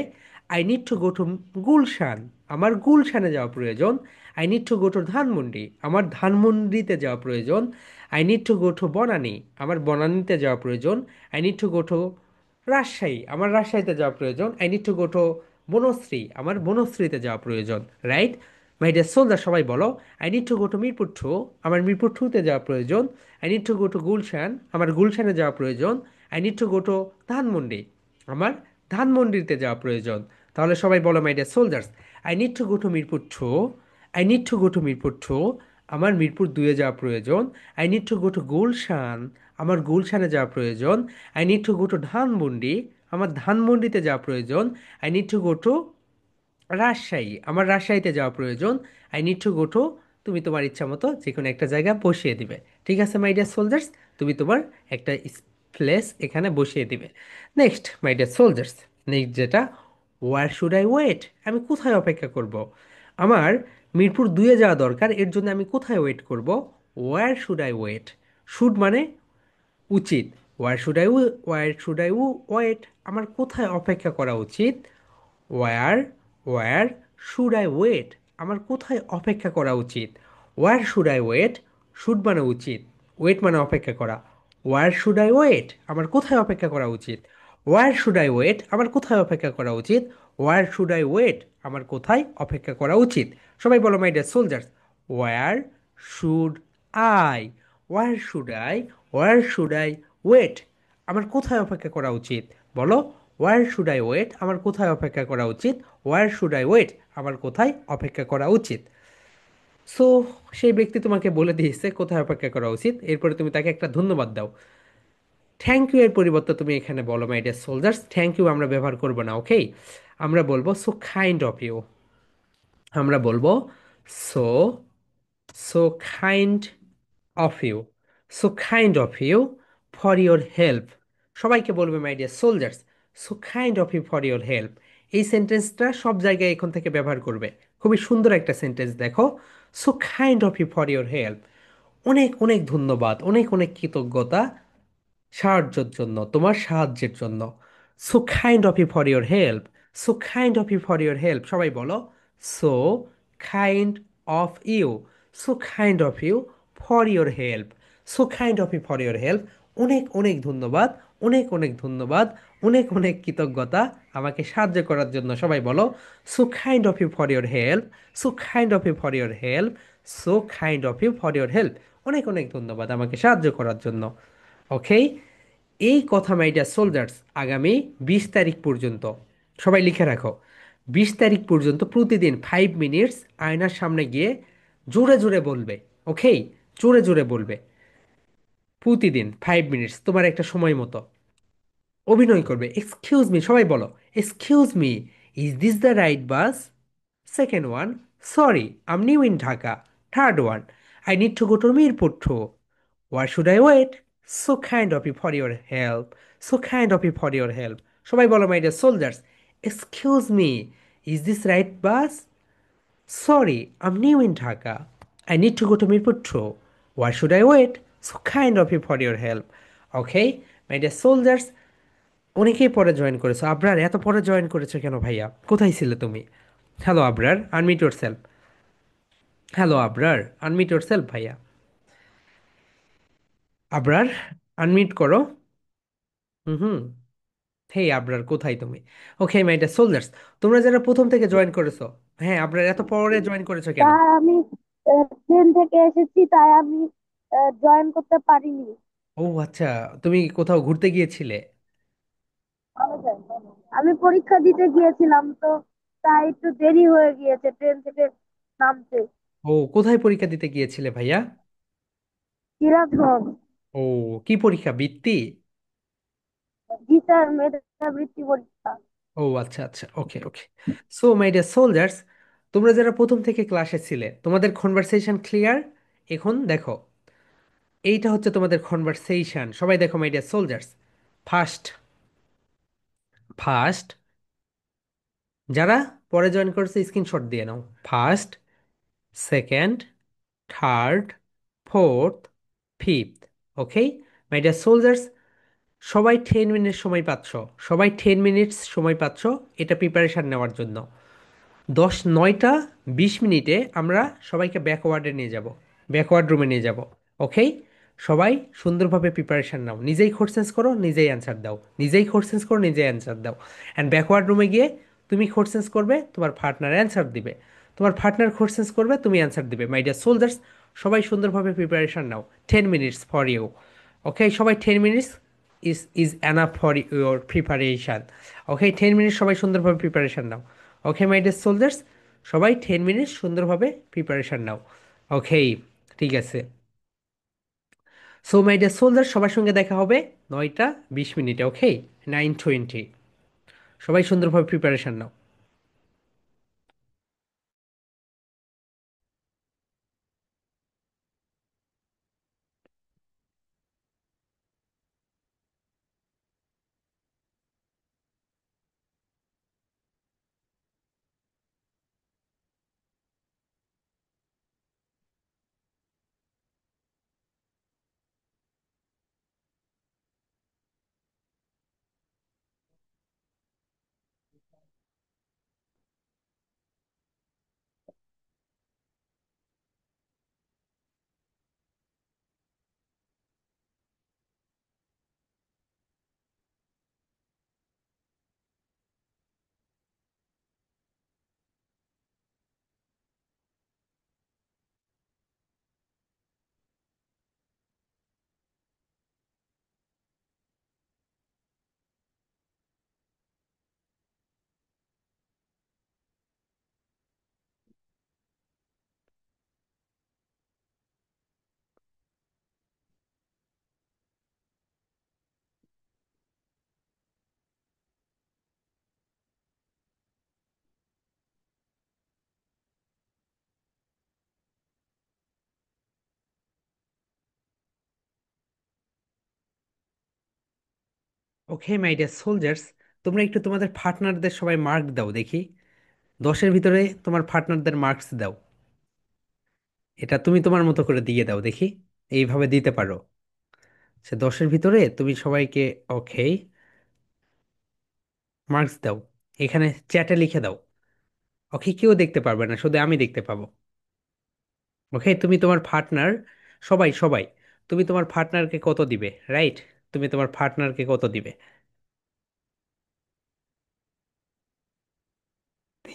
I need to go to Gulshan, আমার গুলশানে যাওয়া প্রয়োজন। I need to go to Dhanmondi, আমার ধানমন্ডিতে যাওয়া প্রয়োজন। I need to go to Banani, আমার বনানীতে যাওয়া প্রয়োজন। I need to go to Rajshahi, আমার রাজশাহীতে যাওয়া প্রয়োজন। I need to go to Banasree, আমার বনশ্রীতে যাওয়া প্রয়োজন। রাইট? মাই ডিয়ার সোলজার, সবাই বলো, I need to go to Mirpur two, আমার মিরপুর টুতে যাওয়া প্রয়োজন। I need to go to Gulshan, আমার গুলশানে যাওয়া প্রয়োজন। I need to go to Dhanmondi, আমার ধানমন্ডিতে যাওয়া প্রয়োজন। তাহলে সবাই বলো my dear soldiers, I need to go to Mirpur two, I need to go to Mirpur two, আমার মিরপুর দুয়ে যাওয়া প্রয়োজন। I need to go to Gulshan, আমার গুলশানে যাওয়া প্রয়োজন। I need to go to Dhanmondi, আমার ধানমন্ডিতে যাওয়া প্রয়োজন। I need to go to Rajshahi, আমার রাজশাহীতে যাওয়া প্রয়োজন। I need to go two, তুমি তোমার ইচ্ছা মতো যে কোনো একটা জায়গা বসিয়ে দিবে। ঠিক আছে মাই ডিয়ার সোলজার্স, তুমি তোমার একটা প্লেস এখানে বসিয়ে দিবে। Next my deer soldiers, next যেটা, ওয়ার শুড আই ওয়েট? আমি কোথায় অপেক্ষা করব? আমার মিরপুর দুয়ে যাওয়া দরকার, এর জন্য আমি কোথায় ওয়েট করব? Where should I wait? Should মানে উচিত। Where should I wait? আমার কোথায় অপেক্ষা করা উচিত? Where, where should I wait? আমার কোথায় অপেক্ষা করা উচিত? Where should I wait? Should মানে উচিত, ওয়েট মানে অপেক্ষা করা। Where should I wait? আমার কোথায় অপেক্ষা করা উচিত? Where should I wait? আমার কোথায় অপেক্ষা করা উচিত? Where should I wait? আমার কোথায় অপেক্ষা করা উচিত? সবাই বলো my dear soldiers, where should I, where should I, where should I wait? আমার কোথায় অপেক্ষা করা উচিত? বলো, ওয়ার শুড আই ওয়েট? আমার কোথায় অপেক্ষা করা উচিত? Where should I wait? আমার কোথায় অপেক্ষা করা উচিত? সো সেই ব্যক্তি তোমাকে বলে দিয়েছে কোথায় অপেক্ষা করা উচিত, এরপরে তুমি তাকে একটা ধন্যবাদ দাও। থ্যাংক ইউ এর পরিবর্তে তুমি এখানে বলো my dear soldiers, thank you আমরা ব্যবহার করবো না। ওকে, আমরা বলবো সো কাইন্ড অফ ইউ। আমরা বলবো so, so kind of you, so kind of you for your help. সবাইকে বলবে my deer soldiers, so kind of you for your help. এই সেন্টেন্সটা সব জায়গায় এখন থেকে ব্যবহার করবে। খুবই সুন্দর একটা সেন্টেন্স, দেখো, so kind of you for your help. অনেক অনেক ধন্যবাদ, অনেক অনেক কৃতজ্ঞতা সাহায্যের জন্য, তোমার সাহায্যের জন্য। So kind of you for your help, so kind of you for your help. সবাই বলো, so kind of you, so kind of you for your help, so kind of you for your help. অনেক অনেক ধন্যবাদ, অনেক অনেক ধন্যবাদ, অনেক অনেক কৃতজ্ঞতা আমাকে সাহায্য করার জন্য। সবাই বলো, so kind of you for your help, so kind of you for your help, so kind of you for your help. অনেক অনেক ধন্যবাদ আমাকে সাহায্য করার জন্য। ওকে, এই কথা মাই ডিয়ার সোলজার্স, আগামী 20 তারিখ পর্যন্ত সবাই লিখে রাখো। 20 তারিখ পর্যন্ত প্রতিদিন 5 মিনিটস আয়নার সামনে গিয়ে জোরে জোরে বলবে। ওকে, জোরে জোরে বলবে। প্রতিদিন 5 মিনিটস তোমার একটা সময় মতো অভিনয় করবে। এক্সকিউজ মি, সবাই বলো, excuse me, is this the right bus? Second one, sorry I'm new in Dhaka. Third one, I need to go to Mirpur two. Why should I wait? So kind of you for your help. So kind of you for your help. সবাই বলো my dear soldiers, excuse me, is this right bus? Sorry, I'm new in Dhaka. I need to go to Mirpur Tro. Why should I wait? So kind of you for your help. Okay, my dear soldiers, অনেকেই পরে join করেছো। আবরার, এত পরে join করেছো কেন ভাইয়া? কোথায় ছিলে তুমি? Hello Abrar, unmute your self. Hello Abrar, unmute your self ভাইয়া। আবরার, আনমিট করো। হুম হুম। হেই আবরার, কোথায় তুমি? ওকে মাই ডিয়ার সোলজার্স, তোমরা যারা প্রথম থেকে জয়েন করেছো, হ্যাঁ আবরার, এত পরে জয়েন করেছো কেন? তাই আমি ট্রেন থেকে এসেছি, তাই আমি জয়েন করতে পারিনি। ও আচ্ছা, তুমি কোথাও ঘুরতে গিয়েছিলে? আমি পরীক্ষা দিতে গিয়েছিলাম তো, তাই একটু দেরি হয়ে গিয়েছে ট্রেন থেকে নামতে। ও, কোথায় পরীক্ষা দিতে গিয়েছিলে ভাইয়া? সিরাজগঞ্জ। ও, কি পরীক্ষা, বৃত্তি? জি স্যার, মেধাবৃত্তি পরীক্ষা। ও আচ্ছা আচ্ছা, ওকে ওকে। সো মাই ডিয়ার সোলজার্স, তোমরা যারা প্রথম থেকে ক্লাসে ছিলে, তোমাদের কনভারসেশন ক্লিয়ার? এখন দেখো, এইটা হচ্ছে তোমাদের কনভারসেশন। সবাই দেখো my deer soldiers, first first যারা পরে জয়েন করছে স্ক্রিনশট দিয়ে নাও। First, second, third, fourth, fifth. Okay my deer soldiers, সবাই 10 মিনিট সময় পাচ্ছ। সবাই 10 মিনিটস সময় পাচ্ছ এটা প্রিপারেশান নেওয়ার জন্য। 9টা 20 মিনিটে আমরা সবাইকে ব্যাকওয়ার্ডে নিয়ে যাব, ব্যাকওয়ার্ড রুমে নিয়ে যাব। ওকে, সবাই সুন্দরভাবে প্রিপারেশান নাও, নিজেই কোশ্চেন্স করো, নিজেই অ্যান্সার দাও, নিজেই কোশ্চেন্স করো, নিজেই অ্যান্সার দাও। অ্যান্ড ব্যাকওয়ার্ড রুমে গিয়ে তুমি কোশ্চেন্স করবে, তোমার পার্টনার অ্যান্সার দিবে। তোমার পার্টনার কোশ্চেন্স করবে, তুমি অ্যান্সার দিবে। মাই ডিয়ার সোলজার্স, সবাই সুন্দরভাবে প্রিপারেশান নাও। 10 মিনিটস ফর ইউ। ওকে, সবাই 10 minutes is enough for your preparation. Okay, 10 minute সবাই সুন্দরভাবে প্রিপারেশান নাও। ওকে মাই ডিয়ার সোলজার্স, সবাই 10 মিনিট সুন্দরভাবে প্রিপারেশান নাও। ওকে, ঠিক আছে। সো মাই ডিয়ার সোলজার, সবার সঙ্গে দেখা হবে 9টা 20 মিনিটে। ওকে, 9:20। সবাই সুন্দরভাবে প্রিপারেশান নাও। ওকে মাই ডিয়ার সোলজার্স, তোমরা একটু তোমাদের পার্টনারদের সবাই মার্ক দাও দেখি। 10-এর ভিতরে তোমার পার্টনারদের মার্কস দাও। এটা তুমি তোমার মতো করে দিয়ে দাও দেখি, এইভাবে দিতে পারো। সে 10-এর ভিতরে তুমি সবাইকে, ওকে, মার্কস দাও। এখানে চ্যাটে লিখে দাও। ওকে, কেউ দেখতে পারবে না, শুধু আমি দেখতে পাবো। ওকে, তুমি তোমার পার্টনার, সবাই সবাই, তুমি তোমার পার্টনারকে কত দিবে, রাইট? তুমি তোমার পার্টনারকে কত দিবে?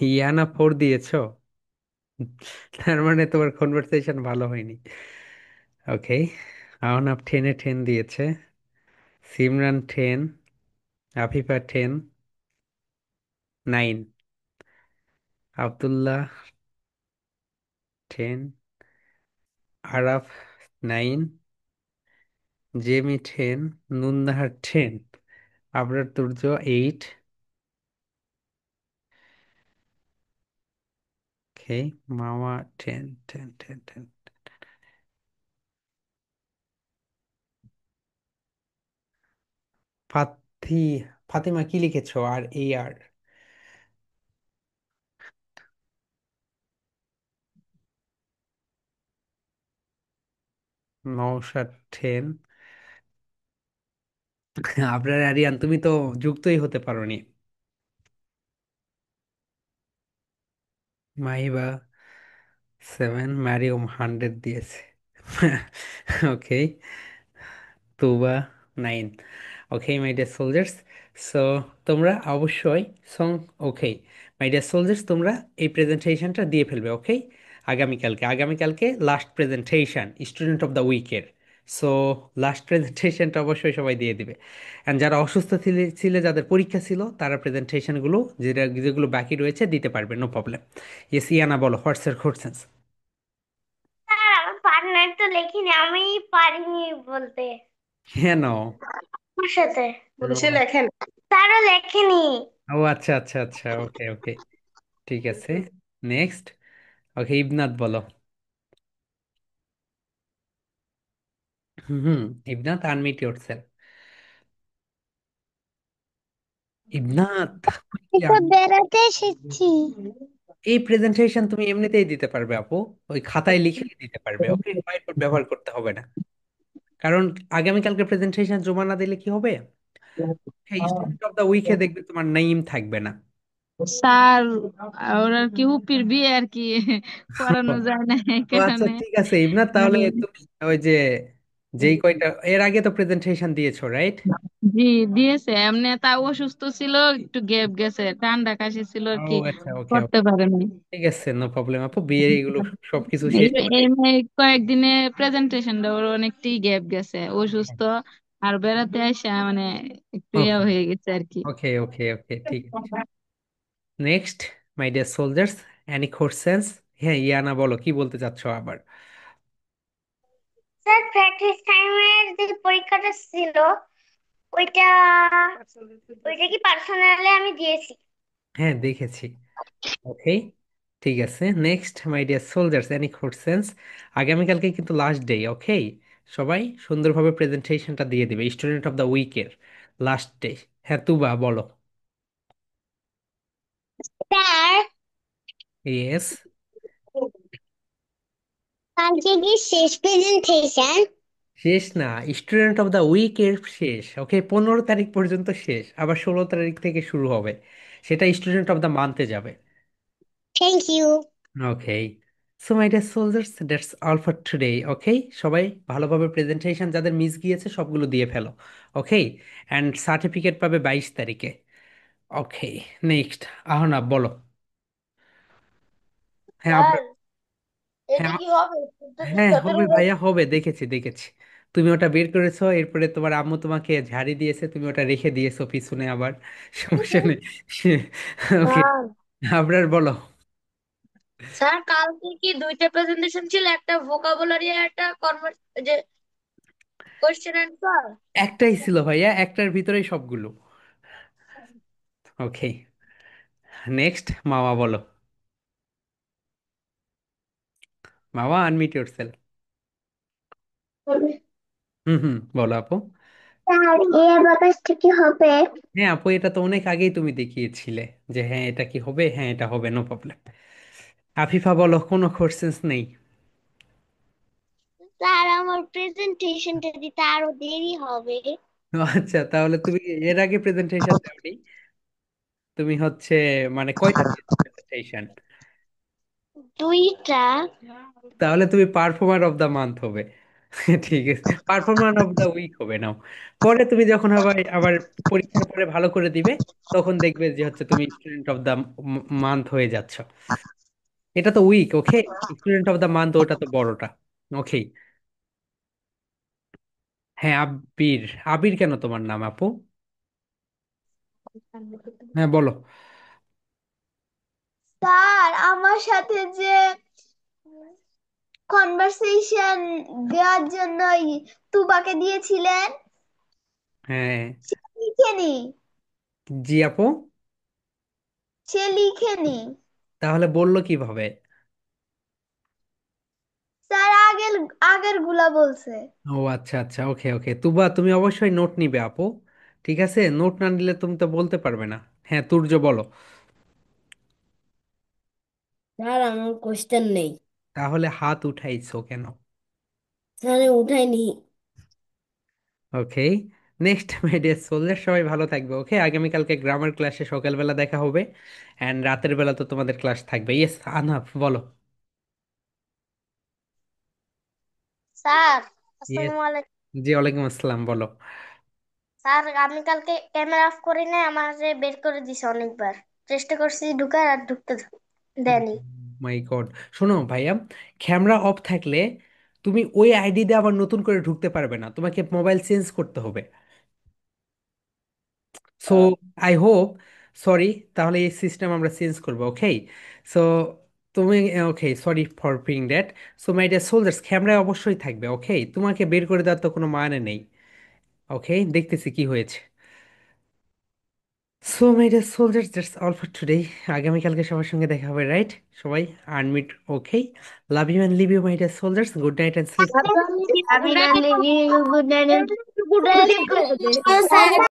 ইয়ানা 4 দিয়েছো? তার মানে তোমার কনভারসেশন ভালো হয়নি। ওকে, আহনাব 10-এ 10 দিয়েছে, সিমরান 10, আফিফা 10, 9, আব্দুল্লাহ 10, আরাফ 9, জেমি 10, নুননাহার 10, আবরার তুর্য 8, ওকে, মামা 10, 10, 10, 10, ফাতি ফাতিমা কি লিখেছো? আর এ আর নওশাদ 10, আবরার আরিয়ান তুমি তো যুক্তই হতে পারোনি। মাহিবা 7, ম্যারিয়ম 100 দিয়েছে। Okay, Tuba 9। Okay my deer soldiers, so তোমরা অবশ্যই সং, ওকে মাই ডিয়ার সোলজার্স, তোমরা এই প্রেজেন্টেশনটা দিয়ে ফেলবে। ওকে, আগামীকালকে last presentation student of the উইকের। সো লাস্ট প্রেজেন্টেশনটা অবশ্যই সবাই দিয়ে দিবে। অ্যান্ড যারা অসুস্থ ছিলে, যাদের পরীক্ষা ছিল, তারা প্রেজেন্টেশনগুলো যেগুলো বাকি রয়েছে দিতে পারবে, নো প্রবলেম। ইয়েস ইয়ানা, বলো হোয়াটস এর কোশ্চেন্স। স্যার আমার পার্টনার তো লেখিনি, আমি পারিনি বলতে কেন? আমার সাথে। বলে সে ও লেখেন। তারও লেখেনি। ও, আচ্ছা আচ্ছা আচ্ছা, ওকে ওকে, ঠিক আছে। নেক্সট, ওকে ইবনাথ বলো। হুম, ইবনাথ আনমিট ইয়োরসেলফ। ইবনাথ, কি তো বেড়াতে এসেছি। এই প্রেজেন্টেশন তুমি এমনিতেই দিতে পারবে আপু, ওই খাতায় লিখে দিতে পারবে। ওকে, হোয়াইট বোর্ড ব্যবহার করতে হবে না। কারণ আগামীকালকে প্রেজেন্টেশন জমা না দিলে কি হবে, হ্যাঁ, স্টুডেন্ট অফ দ্য উইকে দেখবে তোমার নেম থাকবে না। স্যার, ওর আর কি উপির বিয়ে আর কি করানো যায় না এই ও আচ্ছা, কারণে। ঠিক আছে ইবনাথ, তাহলে তুমি ওই যে যেই কয়টা এর আগে তো প্রেজেন্টেশন দিয়েছো, রাইট? জি, দিয়েছে এমনি, তা অসুস্থ ছিল, একটু গ্যাপ গেছে, ঠান্ডা কাশি ছিল আর ও কি, আচ্ছা, ওকে করতে ওকে, পারেনি। ঠিক আছে, নো প্রবলেম আপু, বিয়ে এগুলো সবকিছু এই শেষ করে। এই কয়েকদিনে প্রেজেন্টেশন ওর অনেকটাই গ্যাপ গেছে, অসুস্থ আর বেড়াতে আসা মানে একটু ইয়া ওকে হয়ে গেছে আর কি। ওকে ওকে ওকে, ঠিক আছে। Next, my deer soldiers, any questions? হ্যাঁ ইয়ানা, বলো কি বলতে চাচ্ছো আবার। স্যার প্র্যাকটিস টাইমের যে পরীক্ষাটা ছিল, ওইটা ওইটা কি পার্সোনালি আমি দিয়েছি? হ্যাঁ দেখেছি। ওকে, ঠিক আছে। Next, my deer soldiers, any questions? আগামীকালকে কিন্তু লাস্ট ডে। ওকে, সবাই সুন্দরভাবে প্রেজেন্টেশনটা দিয়ে দিবে স্টুডেন্ট অফ দ্য উইকের লাস্ট ডে। হ্যাঁ তুবা বলো। Sir yes. কালকে কি শেষ প্রেজেন্টেশন? শেষ না, স্টুডেন্ট অফ দ্য উইকের শেষ। ওকে, 15 তারিখ পর্যন্ত শেষ, আবার 16 তারিখ থেকে শুরু হবে, সেটা স্টুডেন্ট অফ দ্য মান্থে যাবে। Thank you. Okay, so my deer soldiers, that's all for today. Okay, সবাই ভালোভাবে প্রেজেন্টেশন যাদের মিস গিয়েছে সবগুলো দিয়ে ফেলো। ওকে, অ্যান্ড সার্টিফিকেট পাবে 22 তারিখে। ওকে, নেক্সট, আহনা বলো। হ্যাঁ স্যার আপনার, এটা হ্যাঁ কি হবে? এটা কি হ্যাঁ সতেরো হবে জন? ভাইয়া, হবে, দেখেছি দেখেছি। তুমি ওটা বের করেছো, এরপরে তোমার আম্মু তোমাকে ঝাড়ি দিয়েছে, তুমি ওটা রেখে দিয়েছো পিছনে আবার। সমস্যা নেই। ওকে, স্যার, আপনার বলো। স্যার কালকে কি দুইটা প্রেজেন্টেশন ছিল, একটা ভোকাবুলারি আর একটা কর্ম, যে কোশ্চেন অ্যান্সার? একটাই ছিল ভাইয়া, একটার ভিতরেই সবগুলো। ওকে, নেক্সট, মামা বলো। মামা আনমিট ইয়োর সেলফ। হুম হুম, বলো আপু। স্যার এই অ্যাবাকাসটা কি হবে? হ্যাঁ আপু, এটা তো অনেক আগেই তুমি দেখিয়েছিলে যে হ্যাঁ এটা কি হবে, হ্যাঁ এটা হবে, নো প্রবলেম। আফিফা বলো, কোনো কোশ্চেন্স নেই? স্যার আমার প্রেজেন্টেশনটা দিতে আরো দেরি হবে। ও আচ্ছা, তাহলে তুমি এর আগে প্রেজেন্টেশন দাওনি, তুমি হচ্ছে মানে কয়টা দিয়েছো প্রেজেন্টেশন? দুইটা। তাহলে তুমি পারফর্মার অফ দ্য মান্থ হবে। ঠিক আছে, পারফর্মার অফ দ্য উইক হবে নাও। পরে তুমি যখন আবার আবার পরীক্ষার পরে ভালো করে দিবে, তখন দেখবে যে হচ্ছে তুমি স্টুডেন্ট অফ দ্য মান্থ হয়ে যাচ্ছ। এটা তো week, okay, student of the month ওটা তো বড়টা। ওকে, হ্যাঁ, আবির। আবির কেন তোমার নাম আপু? হ্যাঁ, বলো। স্যার আমার সাথে যে কনভারসেশন দেওয়ার জন্য তুবাকে দিয়েছিলেন, হ্যাঁ। সে লিখেনি। জি আপু। সে লিখেনি। তাহলে বললো কিভাবে? স্যার আগের আগের গুলা বলছে। ও আচ্ছা আচ্ছা, ওকে ওকে, তুবা তুমি অবশ্যই নোট নিবে আপু। ঠিক আছে, নোট না নিলে তুমি তো বলতে পারবে না। হ্যাঁ, তুর্য বলো। স্যার আমার কোশ্চেন নেই। তাহলে হাত উঠাইছো কেন? স্যার উঠাইনি। Okay. Next my dear soldier, সবাই ভালো থাকবে। ওকে, আগামীকালকে গ্রামার ক্লাসে সকালবেলা দেখা হবে। অ্যান্ড রাতের বেলা তো তোমাদের ক্লাস থাকবে। ইয়েস আনাফ, বলো। Sir yes. আসসালামু আলাইকুম। জি, ওয়ালাইকুম আসসালাম, বলো। স্যার আমি কালকে ক্যামেরা অফ করি নাই, আমারে বের করে দিছে অনেকবার। চেষ্টা করছি ঢুকার, আর ঢুকতে দেয়নি। মাই গড। শোনো ভাইয়া, ক্যামেরা অফ থাকলে তুমি ওই আইডি দিয়ে আবার নতুন করে ঢুকতে পারবে না, তোমাকে মোবাইল চেঞ্জ করতে হবে। সো আই হোপ, সরি, তাহলে এই সিস্টেম আমরা চেঞ্জ করবো। ওকে। সো তুমি, okay, sorry for being that. So my deer soldiers, camera অবশ্যই থাকবে। ওকে, তোমাকে বের করে দেওয়ার তো কোনো মানে নেই। ওকে, দেখতেছি কি হয়েছে। So my deer soldiers, that's all for today. আগামীকালকে সবার সঙ্গে দেখা হবে, রাইট? সবাই unmute. Okay. Love you and leave you my deer soldiers. Good night and sleep. আমি না লিখি গুড নাইট। গুড নাইট করে দে।